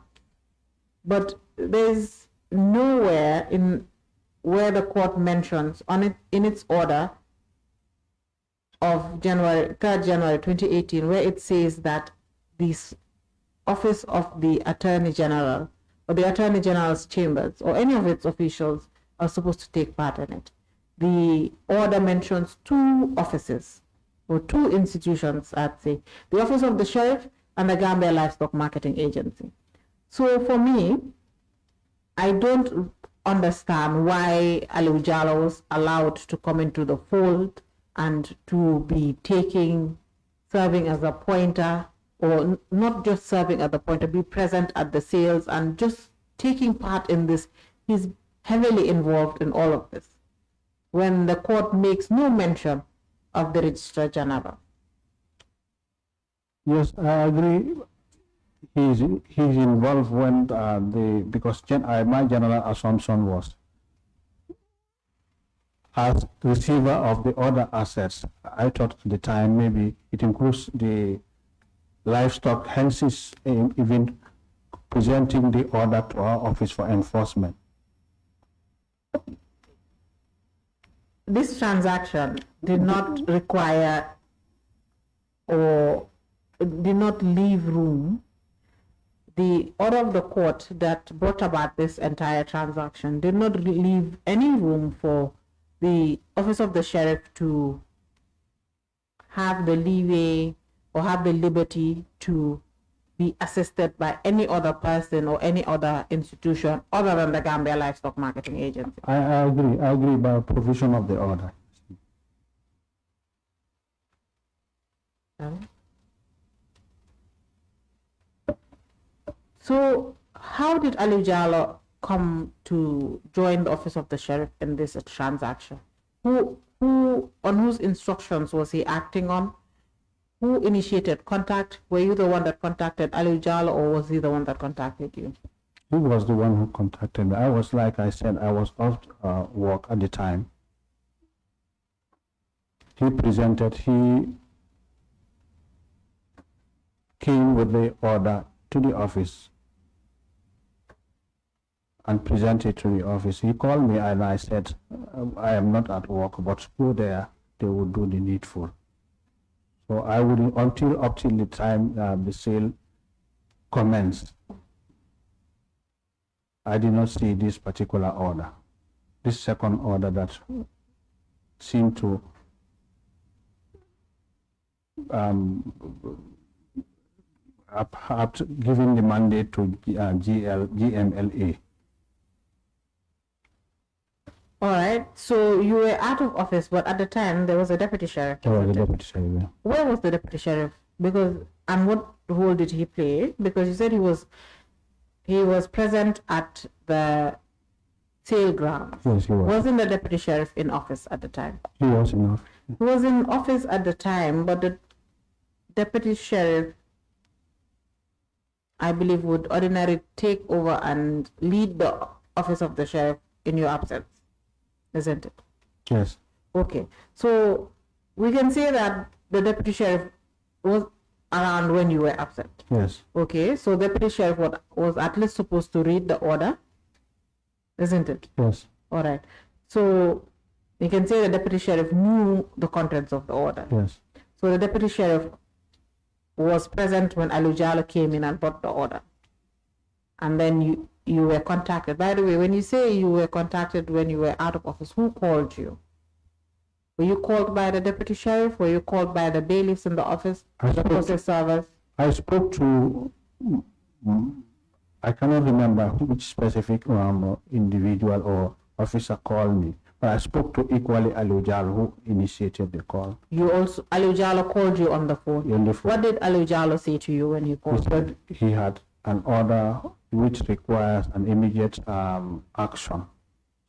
but there's nowhere in where the court mentions in its order of January 3rd January 2018, where it says that this office of the Attorney General or the Attorney General's chambers or any of its officials are supposed to take part in it. The order mentions two offices or two institutions, I'd say, the Office of the Sheriff and the Gambia Livestock Marketing Agency. So for me, I don't understand why Aliu Jallow was allowed to come into the fold and to be serving as a pointer, or not just serving as a pointer, be present at the sales and just taking part in this. He's heavily involved in all of this, when the court makes no mention of the Registrar General. Yes, I agree. He's involved when because my general assumption was, as receiver of the other assets, I thought at the time maybe it includes the livestock, hence is even presenting the order to our office for enforcement. This transaction did not require or did not leave room. The order of the court that brought about this entire transaction did not leave any room for the Office of the Sheriff to have the leeway or have the liberty to be assisted by any other person or any other institution other than the Gambia Livestock Marketing Agency. I agree by provision of the order. So how did Aliu Jallow come to join the Office of the Sheriff in this transaction? On whose instructions was he acting on? Who initiated contact? Were you the one that contacted Aliu Jallow, or was he the one that contacted you? He was the one who contacted me. I was, like I said, I was off work at the time. He came with the order to the office and presented to the office. He called me and I said, I am not at work, but go there, they will do the needful. So I would, up till the time the sale commenced, I did not see this particular order, this second order that seemed to giving the mandate to GMLA. All right. So you were out of office, but at the time there was a deputy sheriff. There was a deputy sheriff. Yeah. Where was the deputy sheriff? And what role did he play? Because you said he was present at the sale ground. Yes, he was. Wasn't the deputy sheriff in office at the time? He was in office. He was in office at the time, but the deputy sheriff, I believe, would ordinarily take over and lead the office of the sheriff in your absence, isn't it? Yes. Okay. So we can say that the deputy sheriff was around when you were absent. Yes. Okay. So deputy sheriff was at least supposed to read the order, isn't it? Yes. All right. So you can say the deputy sheriff knew the contents of the order. Yes. So the deputy sheriff was present when Aliu Jallow came in and brought the order. And then you were contacted. By the way, when you say you were contacted when you were out of office, who called you? Were you called by the deputy sheriff? Were you called by the bailiffs in the office? The process servers? I spoke to, I cannot remember which specific individual or officer called me, but I spoke to equally Aliu Jallow, who initiated the call. Aliu Jallow called you on the phone? On the phone. What did Aliu Jallow say to you when he called? He said he had an order which requires an immediate action.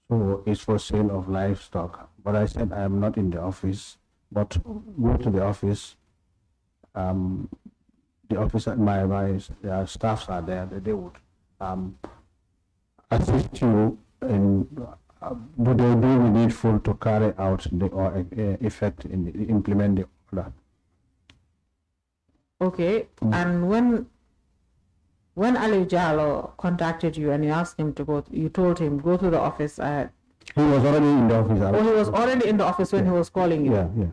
So it's for sale of livestock. But I said I am not in the office, but go to the office. The office at my staffs are there. They would assist you in do they do the needful to carry out the implement the order. Okay. And when Aliu Jallow contacted you and you asked him to go, you told him go to the office. He was already in the office. Oh, he was already in the office when he was calling you. Yeah, yeah.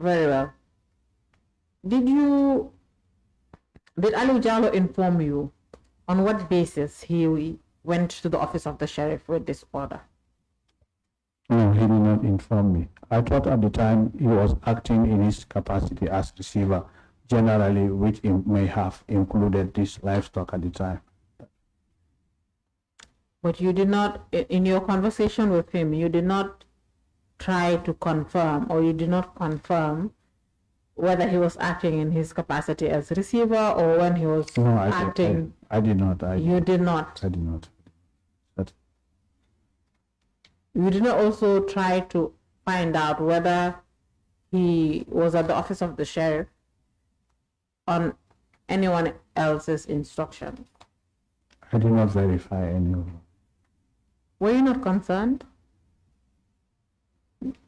Very well. Did Ali Jallo inform you on what basis he went to the office of the sheriff with this order? No, he did not inform me. I thought at the time he was acting in his capacity as receiver, generally, which may have included this livestock at the time. But you did not, in your conversation with him, you did not try to confirm, or you did not confirm whether he was acting in his capacity as receiver or when he was acting. I did not. You did not. I did not. You did not also try to find out whether he was at the office of the sheriff on anyone else's instruction. I did not verify any of them. Were you not concerned?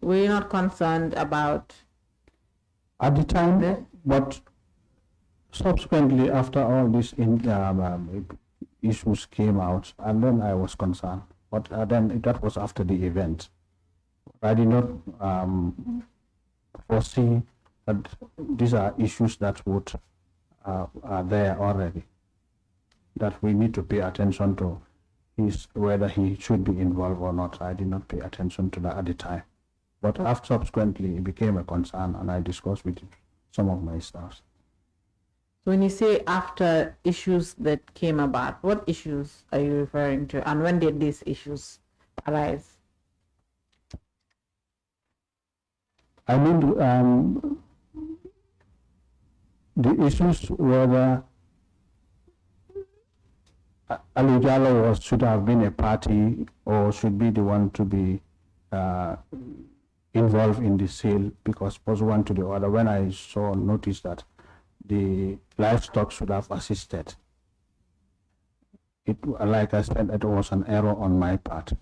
Were you not concerned about? At the time, but subsequently, after all these issues came out, and then I was concerned. But then that was after the event. I did not foresee that these are issues that would are there already, that we need to pay attention to whether he should be involved or not. I did not pay attention to that at the time. But after subsequently, it became a concern, and I discussed with some of my staff. So when you say after issues that came about, what issues are you referring to, and when did these issues arise? I mean, the issues whether Ali Jallo should have been a party or should be the one to be involved in the sale, because pursuant to the order, when I noticed that the livestock should have assisted. Like I said, it was an error on my part.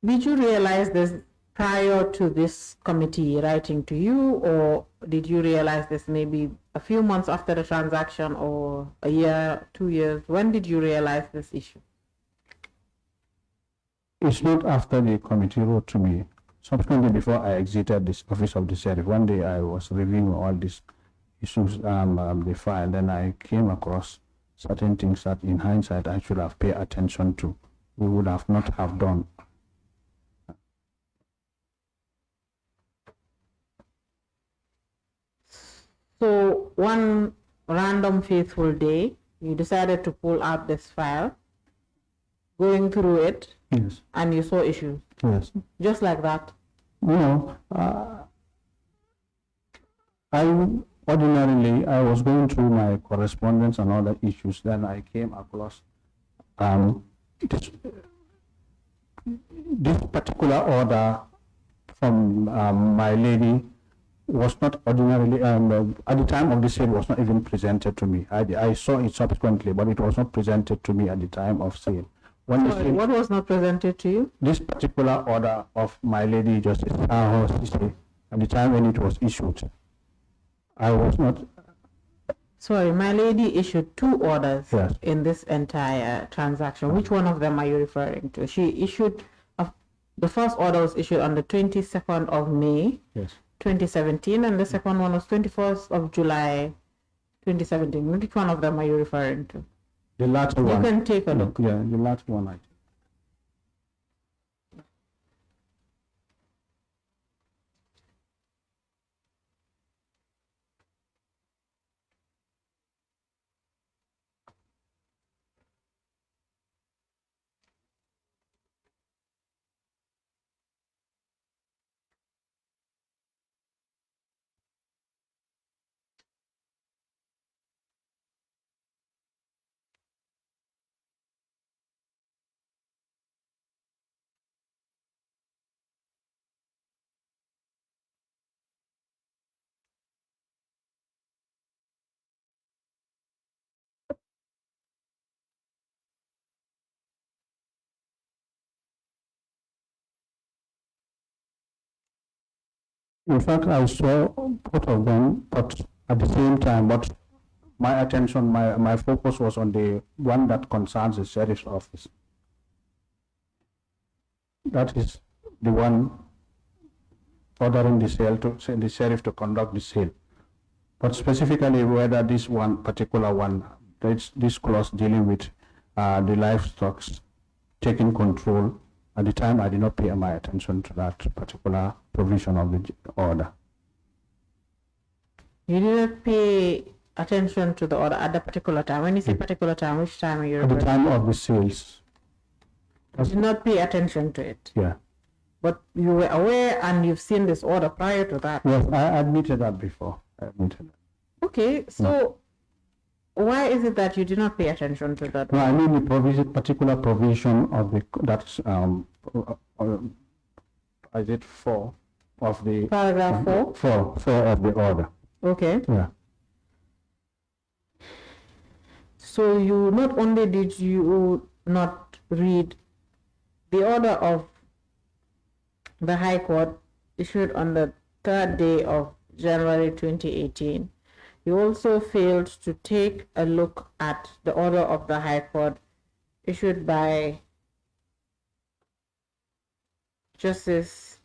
Did you realize this prior to this committee writing to you, or did you realize this maybe a few months after the transaction, or a year, 2 years? When did you realize this issue? It's not after the committee wrote to me. Subsequently, before I exited this office of the sheriff, one day I was reviewing all these issues, the file, then I came across certain things that in hindsight I should have paid attention to. We would have not have done. So one random fateful day, you decided to pull out this file, going through it, yes, and you saw issues. Yes. Just like that. No, I was going through my correspondence and other issues. Then I came across this particular order from my lady was not ordinarily, at the time of the sale, was not even presented to me. I saw it subsequently, but it was not presented to me at the time of sale. Sorry, what was not presented to you? This particular order of my lady Justice at the time when it was issued, I was not. Sorry, my lady issued 2 orders, yes, in this entire transaction. Which one of them are you referring to? She issued, the first order was issued on the 22nd of May, yes, 2017, and the second one was 21st of July, 2017. Which one of them are you referring to? The latter one. You can take a look. Yeah, the latter one. I think. In fact, I saw both of them, but at the same time, but my attention, my focus was on the one that concerns the sheriff's office. That is the one ordering the sale to the sheriff to conduct the sale. But specifically whether this one particular one, this clause dealing with the livestock taking control, at the time I did not pay my attention to that particular provision of the order. You didn't pay attention to the order at the particular time. When you say particular time, which time are you At the referring? time of the sales. You did not pay attention to it. Yeah. But you were aware and you've seen this order prior to that. Yes, I admitted that before. I admitted that. Okay, so why is it that you did not pay attention to that? No, I mean the particular provision of the that's I did 4 of the Paragraph 4? 4 of the order. Okay. Yeah. So you not only did you not read the order of the High Court issued on the 3rd day of January 2018, you also failed to take a look at the order of the High Court issued by Justice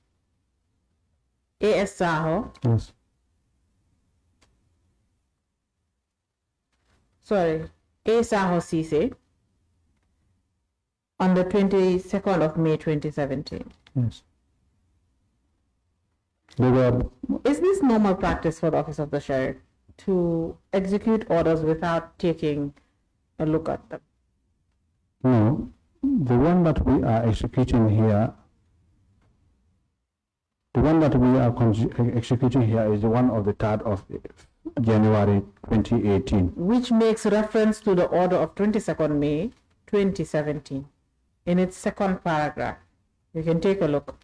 A.S. Saho. Yes. Sorry, A. Saho Cisse on the 22nd of May 2017. Yes. They were. Is this normal practice for the Office of the Sheriff to execute orders without taking a look at them? No, the one that we are executing here, executing here is the one of the 3rd of January 2018. Which makes reference to the order of 22nd May 2017 in its 2nd paragraph. You can take a look.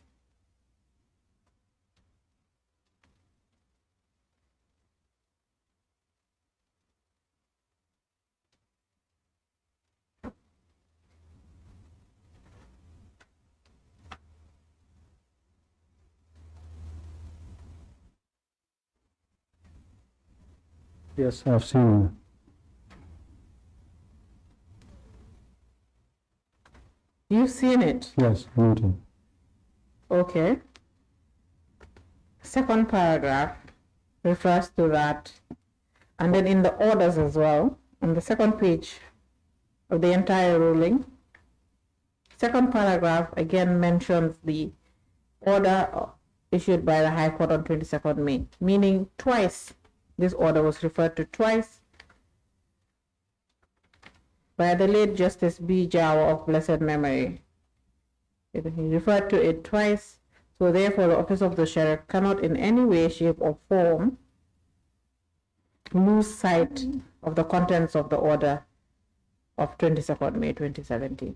Yes, I've seen. You've seen it? Yes, meeting. Okay. 2nd paragraph refers to that. And then in the orders as well, on the 2nd page of the entire ruling, 2nd paragraph again mentions the order issued by the High Court on 22nd May, meaning twice. This order was referred to twice by the late Justice B. Jawa of blessed memory. He referred to it twice, so therefore the Office of the Sheriff cannot in any way, shape, or form lose sight of the contents of the order of 22nd May 2017.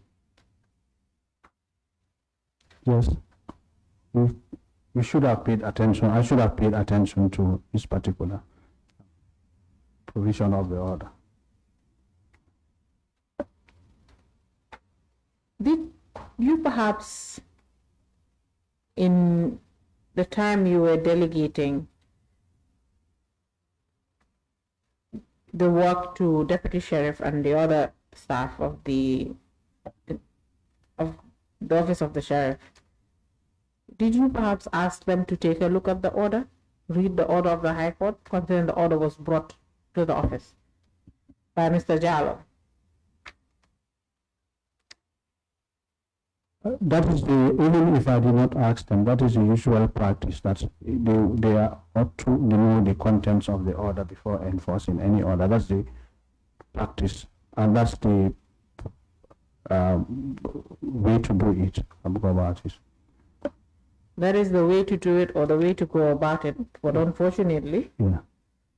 Yes. We should have paid attention. I should have paid attention to this particular provision of the order. Did you perhaps, in the time you were delegating the work to Deputy Sheriff and the other staff of the Office of the Sheriff, did you perhaps ask them to take a look at the order, read the order of the High Court, considering the order was brought to the office by Mr. Jallo? That is even if I did not ask them, that is the usual practice. That they are ought to know the contents of the order before enforcing any order. That's the practice, and that's the way to do it. About it. That is the way to do it, or the way to go about it. But unfortunately, Yeah.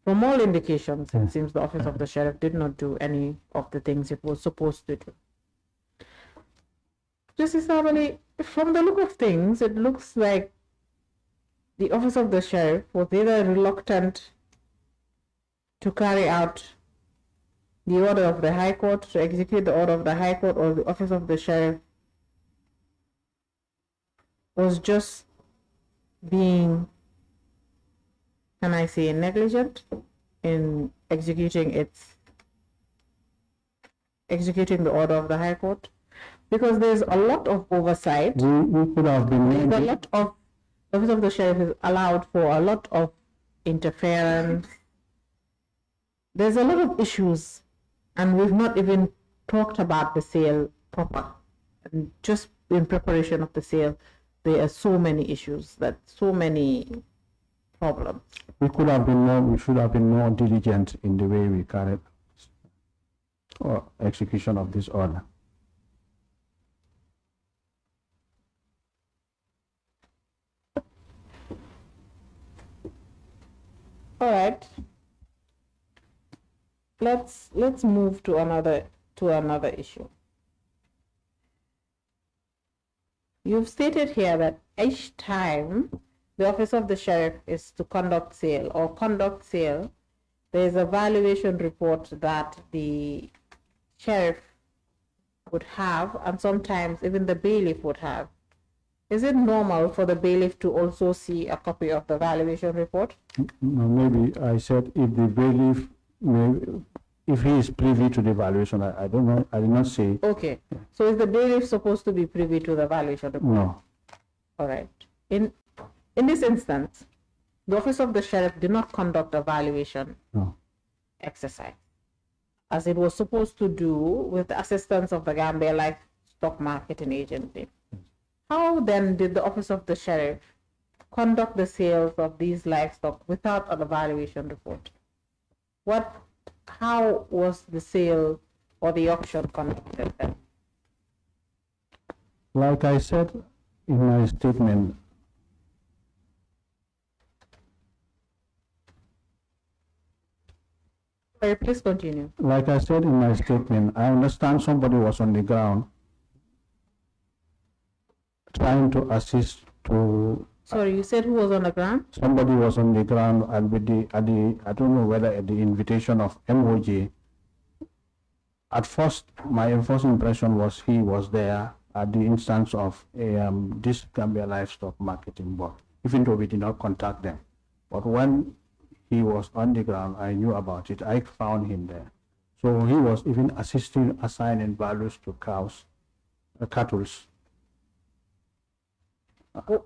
from all indications, it seems the Office of the Sheriff did not do any of the things it was supposed to do. Justice Tabally, from the look of things, it looks like the Office of the Sheriff was either reluctant to carry out the order of the High Court, to execute the order of the High Court, or the Office of the Sheriff was just being, can I say, negligent in executing the order of the High Court, because there's a lot of oversight. We could have been. There's a lot of the office of the sheriff is allowed for a lot of interference. There's a lot of issues, and we've not even talked about the sale proper. And just in preparation of the sale, there are so many issues, that so many problems. We should have been more diligent in the way we carried or execution of this order. All right. Let's move to another issue. You've stated here that each time the office of the sheriff is to conduct sale, there is a valuation report that the sheriff would have, and sometimes even the bailiff would have. Is it normal for the bailiff to also see a copy of the valuation report? No, maybe I said if the bailiff, if he is privy to the valuation, I don't know, I did not say. Okay, so is the bailiff supposed to be privy to the valuation report? No. All right. In this instance, the office of the sheriff did not conduct a valuation exercise, as it was supposed to do with the assistance of the Gambia Livestock Marketing Agency. How then did the office of the sheriff conduct the sales of these livestock without an evaluation report? How was the sale or the auction conducted then? Like I said in my statement, Sorry, please continue. Like I said in my statement, I understand somebody was on the ground trying to assist to. Sorry, you said who was on the ground? Somebody was on the ground and I don't know whether at the invitation of MOJ. At first, my first impression was he was there at the instance of this Gambia Livestock Marketing Board, even though we did not contact them. But when he was on the ground, I knew about it. I found him there. So he was even assisting, assigning values to cows, cattle.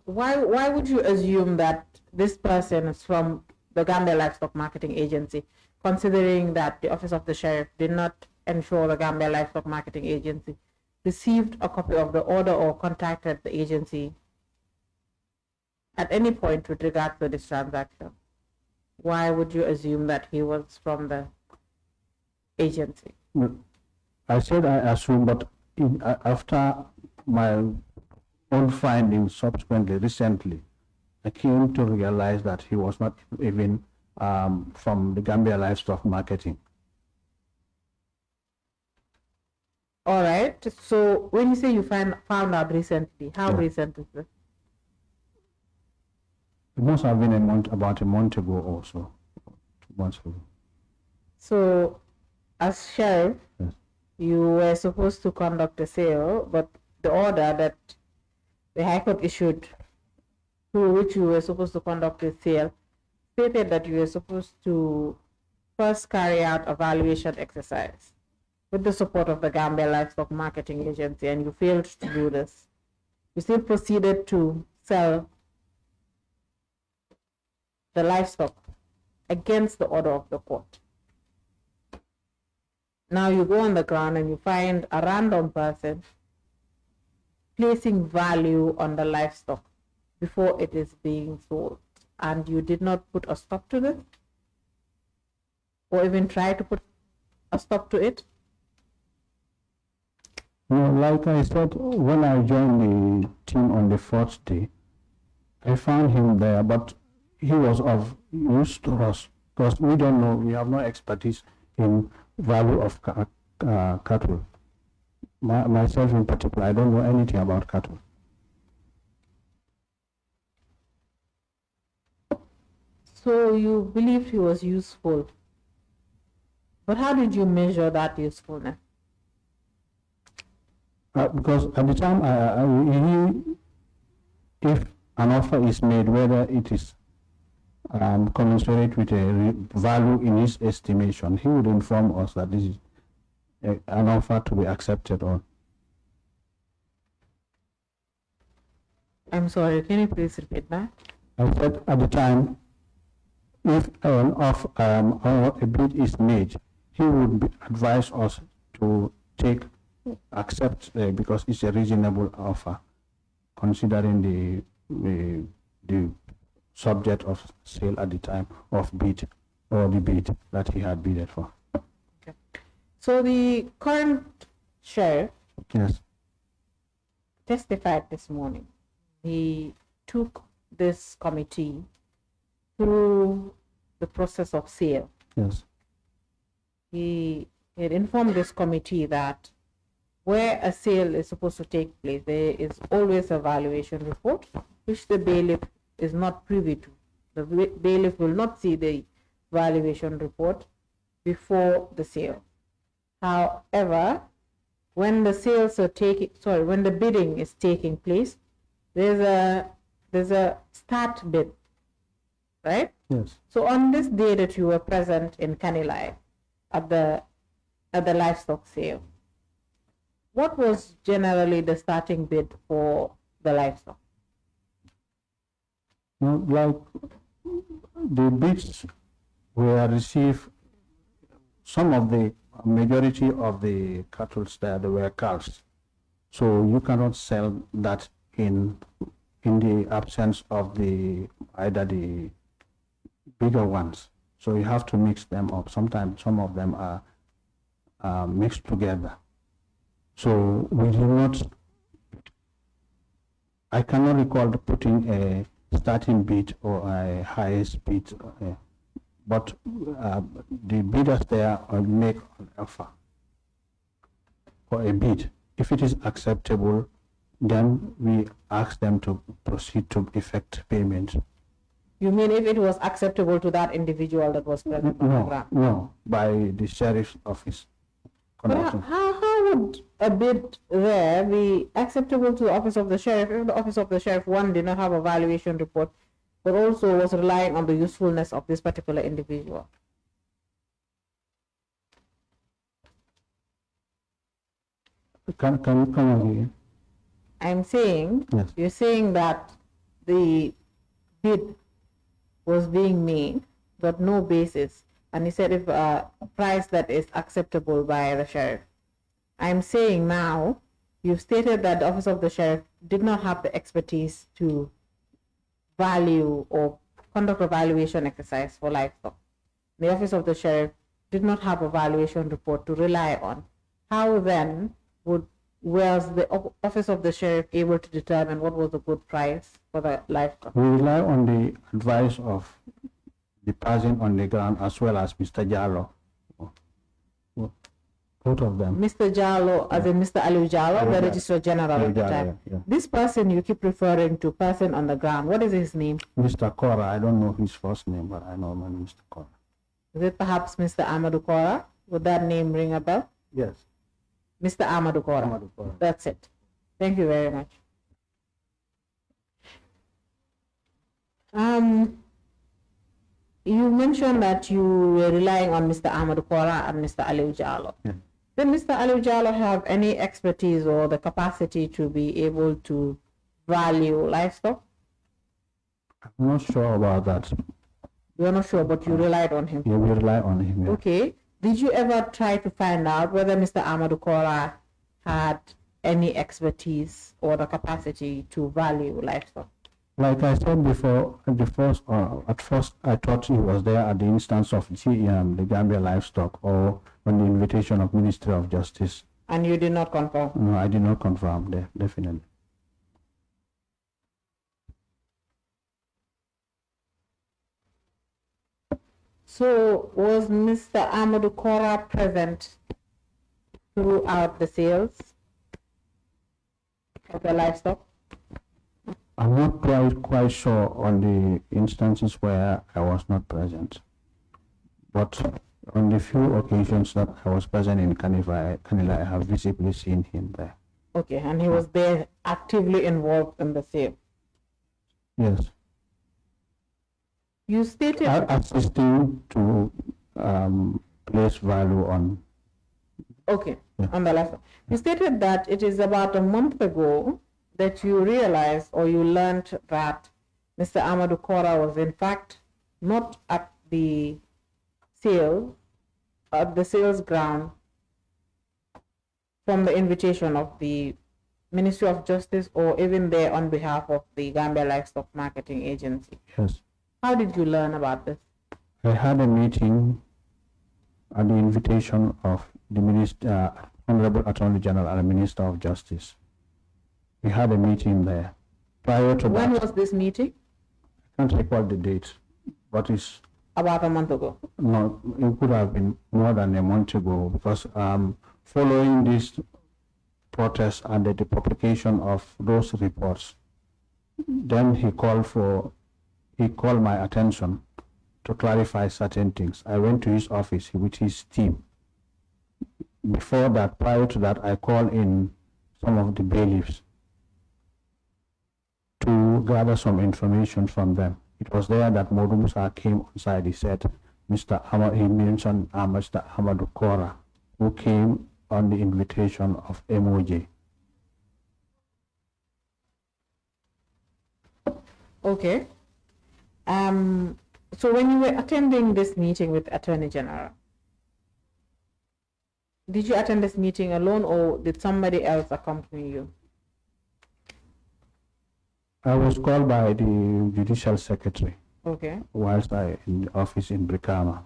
Why would you assume that this person is from the Gambia Livestock Marketing Agency, considering that the office of the sheriff did not ensure the Gambia Livestock Marketing Agency received a copy of the order or contacted the agency at any point with regard to this transaction? Why would you assume that he was from the agency? I said I assume, but after my own findings subsequently, recently, I came to realize that he was not even from the Gambia Livestock Marketing. All right. So when you say you found out recently, how recent is this? It must have been about a month ago or so, 2 months ago. So, as sheriff, you were supposed to conduct a sale, but the order that the High Court issued, through which you were supposed to conduct a sale, stated that you were supposed to first carry out a valuation exercise with the support of the Gambia Livestock Marketing Agency, and you failed to do this. You still proceeded to sell the livestock against the order of the court. Now you go on the ground and you find a random person placing value on the livestock before it is being sold, and you did not put a stop to this or even try to put a stop to it? No, like I said, when I joined the team on the 4th day, I found him there, but he was of use to us because we don't know, we have no expertise in value of cattle. Myself in particular, I don't know anything about cattle. So you believed he was useful, but how did you measure that usefulness? Because at the time, if an offer is made, whether it is commensurate with a value in his estimation, he would inform us that this is an offer to be accepted on. I'm sorry, can you please repeat that? I said at the time, if a bid is made, he would advise us to accept because it's a reasonable offer, considering the subject of sale at the time of bid or the bid that he had bidded for. Okay. So the current sheriff, Yes. testified this morning. He took this committee through the process of sale. Yes. He had informed this committee that where a sale is supposed to take place, there is always a valuation report, which the bailiff is not privy to. The bailiff will not see the valuation report before the sale. However, when the sales are when the bidding is taking place, there's a start bid, right? Yes. So on this day that you were present in Kanilai at the livestock sale, what was generally the starting bid for the livestock? No, like the bids were received. Some of the majority of the cattle there, they were calves, so you cannot sell that in the absence of either the bigger ones. So you have to mix them up. Sometimes some of them are mixed together. So we do not. I cannot recall putting a starting bid or a highest bid. But the bidders there make an offer for a bid. If it is acceptable, then we ask them to proceed to effect payment. You mean if it was acceptable to that individual that was present on the ground? No, by the sheriff's office. But how would a bid there be acceptable to the office of the sheriff if the office of the sheriff, one, did not have a valuation report, but also was relying on the usefulness of this particular individual? Can you come again? I'm saying, yes. You're saying that the bid was being made, but no basis. And he said if a price that is acceptable by the sheriff. I'm saying now, you've stated that the office of the sheriff did not have the expertise to value or conduct a valuation exercise for livestock. The office of the sheriff did not have a valuation report to rely on. How then was the office of the sheriff able to determine what was a good price for the livestock? We rely on the advice of the person on the ground as well as Mr. Jallo. Both of them. Mr. Jallo, as in Mr. Aliu Jallo, the Registrar General at the time. Yeah. This person you keep referring to, person on the ground, what is his name? Mr. Kora. I don't know his first name, but I know Mr. Kora. Is it perhaps Mr. Amadou Kora? Would that name ring a bell? Yes. Mr. Amadou Kora. Amadou Kora. That's it. Thank you very much. You mentioned that you were relying on Mr. Amadou Kora and Mr. Aliu Jallo. Yeah. Did Mr. Aliu Jallo have any expertise or the capacity to be able to value livestock? I'm not sure about that. You're not sure, but you relied on him. Yeah, we rely on him. Yeah. Okay. Did you ever try to find out whether Mr. Amadou Kora had any expertise or the capacity to value livestock? Like I said before, at first I thought he was there at the instance of the Gambia Livestock or on the invitation of Ministry of Justice. And you did not confirm? No, I did not confirm that, definitely. So was Mr. Amadou Kora present throughout the sales of the livestock? I'm not quite sure on the instances where I was not present, but on the few occasions that I was present in Kanila, I have visibly seen him there. Okay, and he was there actively involved in the sale? Yes. You stated... assisting to place value on... Okay, yeah. On the livestock. You stated that it is about a month ago that you realized or you learned that Mr. Amadou Kora was in fact not at the sale, at the sales ground from the invitation of the Ministry of Justice or even there on behalf of the Gambia Livestock Marketing Agency? Yes. How did you learn about this? I had a meeting at the invitation of the Honorable Attorney General and the Minister of Justice. We had a meeting there. Prior to When that, was this meeting? I can't recall the date, but it's About a month ago. no, it could have been more than a month ago, because following this protest and the publication of those reports, then he called my attention to clarify certain things. I went to his office with his team. Before that, prior to that, I called in some of the bailiffs to gather some information from them. It was there that Modu Musa came on side. He said, he mentioned Mr. Amadou Kora, who came on the invitation of MOJ. Okay. So when you were attending this meeting with Attorney General, did you attend this meeting alone or did somebody else accompany you? I was called by the Judicial Secretary. Okay. Whilst I in the office in Brikama.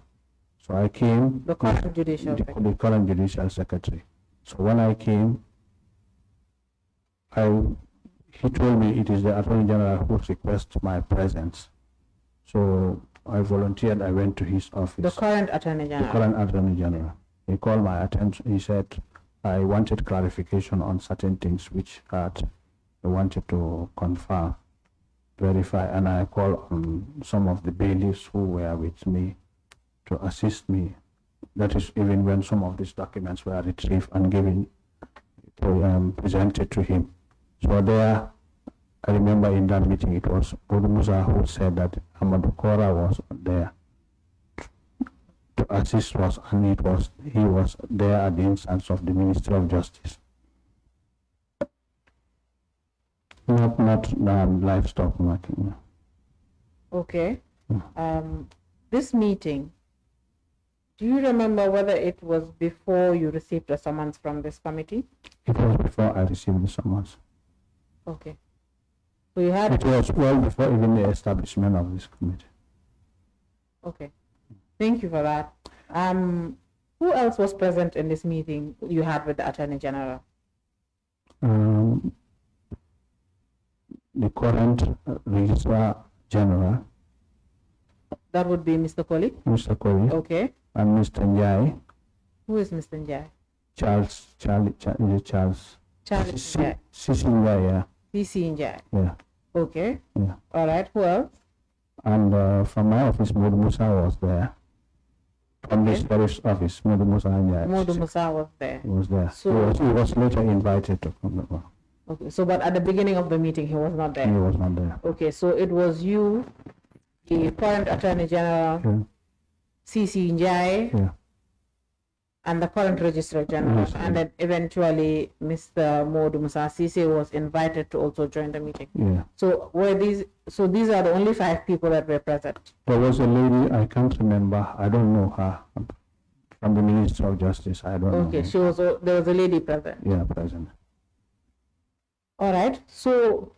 So I came. The current Judicial Secretary. The current Judicial Secretary. So when I came, he told me it is the Attorney General who requests my presence. So I volunteered, I went to his office. The current Attorney General. The current Attorney General. He called my attention. He said I wanted clarification on certain things which I wanted to confirm, verify, and I called on some of the bailiffs who were with me to assist me. That is even when some of these documents were retrieved and given, presented to him. So there, I remember in that meeting, it was Modu Musa who said that Amadou Kora was there to assist us, and he was there at the instance of the Ministry of Justice. Not livestock marketing. Okay. This meeting, do you remember whether it was before you received a summons from this committee? It was before I received the summons. Okay. So you had... It was well before even the establishment of this committee. Okay. Thank you for that. Who else was present in this meeting you had with the Attorney General? The current Registrar General. That would be Mr. Colley? Mr. Colley. Okay. And Mr. Njai. Who is Mr. Njai? Charles. Charles Njai. Sisi Njai, yeah. CC Njai. Yeah. Okay. Yeah. All right. Who else? And from my office, Modu Musa was there. From the sheriff's office, Modu Musa Njai. Modu Musa was there. He was there. So he was later invited to come. Okay. So, but at the beginning of the meeting, he was not there. He was not there. Okay. So it was you, the current Attorney General, Yeah. CC Njai, Yeah. and the current Registrar General, Yes, and then eventually Mr. Modu Musa Sise was invited to also join the meeting. Yeah. So these are the only 5 people that were present. There was a lady, I can't remember, I don't know her, from the Ministry of Justice, I don't know. Okay, her. there was a lady present. Yeah, present. All right. So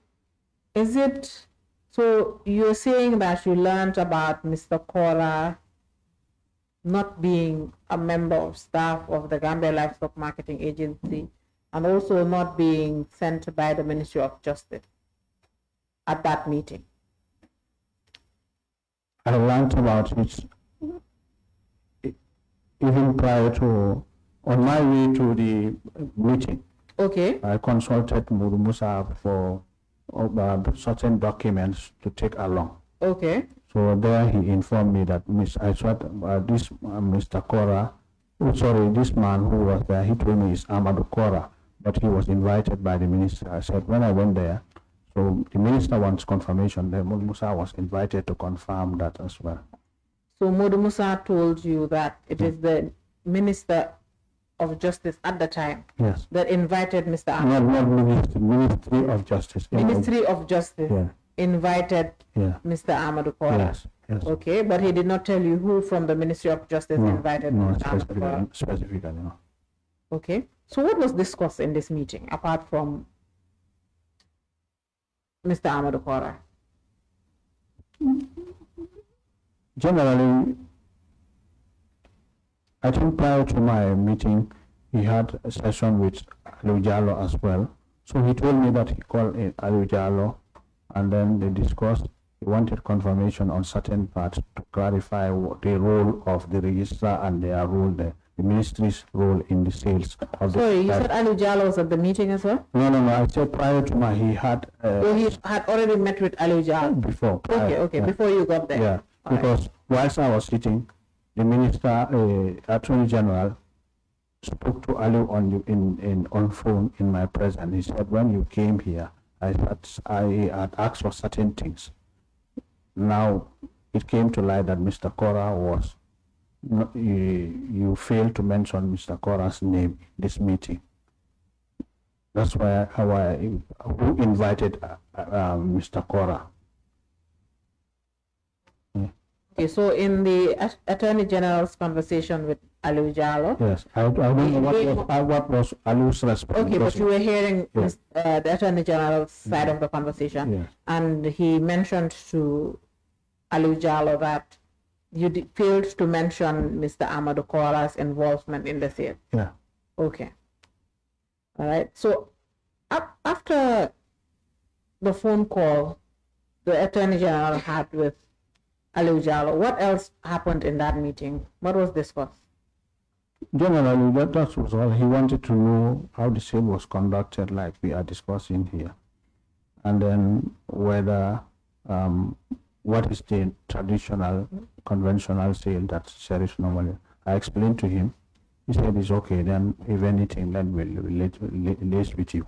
so you're saying that you learned about Mr. Kora not being a member of staff of the Gambia Livestock Marketing Agency and also not being sent by the Ministry of Justice at that meeting? I learned about it even prior to, on my way to the meeting. Okay. I consulted Modu Musa for certain documents to take along. Okay. So there he informed me that Mr. Kora, this man who was there, he told me it's Amadou Kora, but he was invited by the minister. I said, when I went there, so the minister wants confirmation, then Modu Musa was invited to confirm that as well. So Modu Musa told you that it is the minister of Justice at the time Yes. that invited Mr. Not Amadou. Ministry of Justice. Ministry of Justice Yeah. invited Yeah. Mr. Amadou Kora. Yes. Yes. Okay, but he did not tell you who from the Ministry of Justice invited No, Mr. Amadou Kora. specifically, no. Okay, so what was discussed in this meeting apart from Mr. Amadou Kora? Generally, I think prior to my meeting, he had a session with Aliu Jallo as well. So he told me that he called in Aliu Jallo, and then they discussed. He wanted confirmation on certain parts to clarify what the role of the registrar and their role, the ministry's role in the sales of the. Sorry, you said Aliu Jallo was at the meeting as well? No. I said prior to my, he had. He had already met with Aliu Jallo before. Okay, yeah. before you got there. Yeah, All because right. whilst I was sitting, the minister, Attorney General, spoke to Aliu on phone in my presence. He said, when you came here, I had asked for certain things. Now it came to light that Mr. Kora was. You failed to mention Mr. Kora's name in this meeting. That's why who invited Mr. Kora. Okay, so in the Attorney General's conversation with Aliu Jallo. Yes, I don't know what was Aliu's response. Okay, but you were hearing the Attorney General's side of the conversation, Yes. and he mentioned to Aliu Jallo that you failed to mention Mr. Amadou Kora's involvement in the sale. Yeah. Okay. All right. So after the phone call the Attorney General had with Aliu Jallo, what else happened in that meeting? What was discussed? Generally, that was all. He wanted to know how the sale was conducted, like we are discussing here, and then whether what is the traditional, conventional sale that sheriffs normally. I explained to him. He said it's okay. Then, if anything, then we'll liaise with you.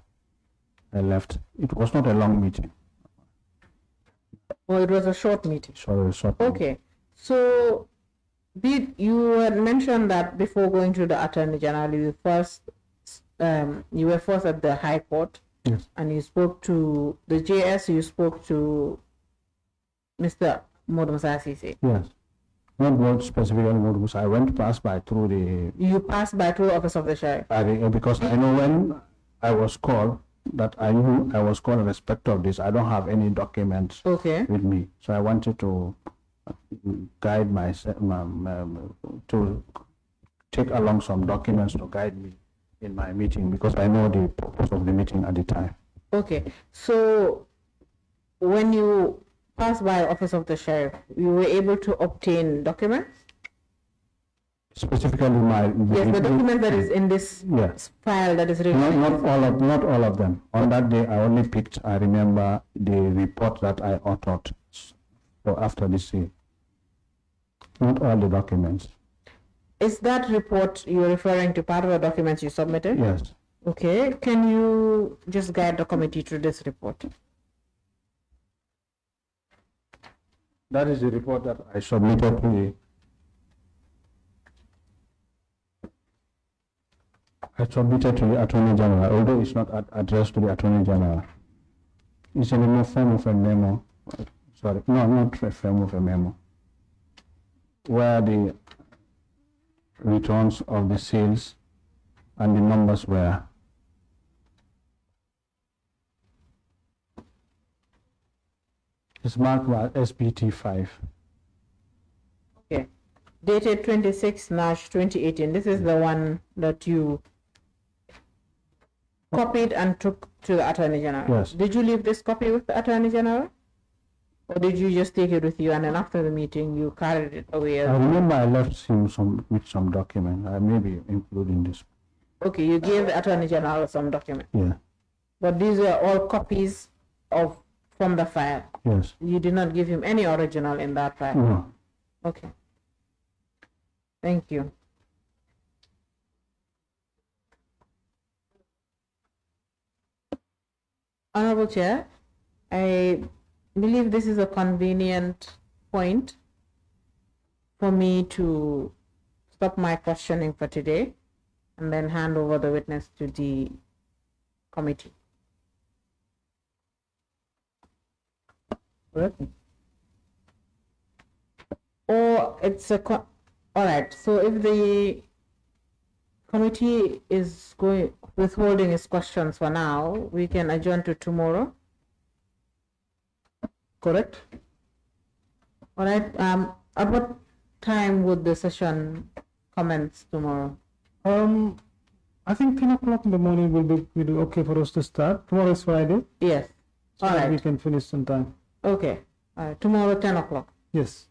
I left. It was not a long meeting. Well, it was a short meeting. Sorry, short. Okay. So, you had mentioned that before going to the Attorney General, you were first at the High Court. Yes. And you spoke to the JS. You spoke to Mr. Modou Musa Sise. Yes. Not more specifically Modou Musa. I went past by through the. You passed by through the office of the sheriff. Because I know when I was called, that I knew I was called in respect of this. I don't have any documents with me, so I wanted to guide myself to take along some documents to guide me in my meeting, because I know the purpose of the meeting at the time. Okay, so when you passed by office of the sheriff, you were able to obtain documents? Specifically, the document that is in this file that is written. Not all of them. On that day, I only picked. I remember the report that I authored. So after this sale, not all the documents. Is that report you're referring to part of the documents you submitted? Yes. Okay. Can you just guide the committee through this report? That is the report that I submitted to the. I submitted to the Attorney General, although it's not addressed to the Attorney General. It's in the form of a memo. Sorry, no, not a form of a memo. Where the returns of the sales and the numbers were. It's marked by SPT 5. Okay. Dated 26 March 2018. This is the one that you copied and took to the Attorney General. Yes. Did you leave this copy with the Attorney General? Or did you just take it with you and then after the meeting you carried it away? I remember I left him with some document. I may be including this. Okay, you gave the Attorney General some document. Yeah. But these were all copies from the file. Yes. You did not give him any original in that file. No. Okay. Thank you. Honorable Chair, I believe this is a convenient point for me to stop my questioning for today and then hand over the witness to the committee. Correct? Or it's a, all right, so if the committee is withholding its questions for now, we can adjourn to tomorrow. Correct? All right, at what time would the session commence tomorrow? I think 10 o'clock in the morning will be okay for us to start. Tomorrow is Friday. Yes. So All that right. we can finish on time. Okay. Tomorrow 10 o'clock. Yes.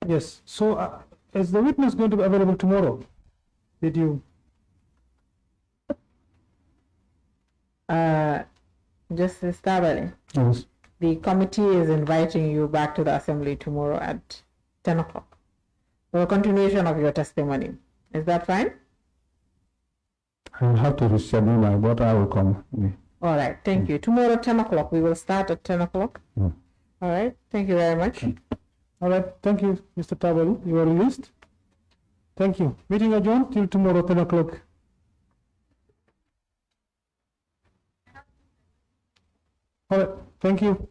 Yes. So is the witness going to be available tomorrow? Did you? Justice Tabally, Yes. the committee is inviting you back to the assembly tomorrow at 10 o'clock for a continuation of your testimony. Is that fine? I will have to reschedule my, but I will come. All right. Thank you. Tomorrow 10 o'clock. We will start at 10 o'clock. Mm. All right. Thank you very much. All right. Thank you, Mr. Tabally. You are released. Thank you. Meeting adjourned till tomorrow 10 o'clock. All right. Thank you.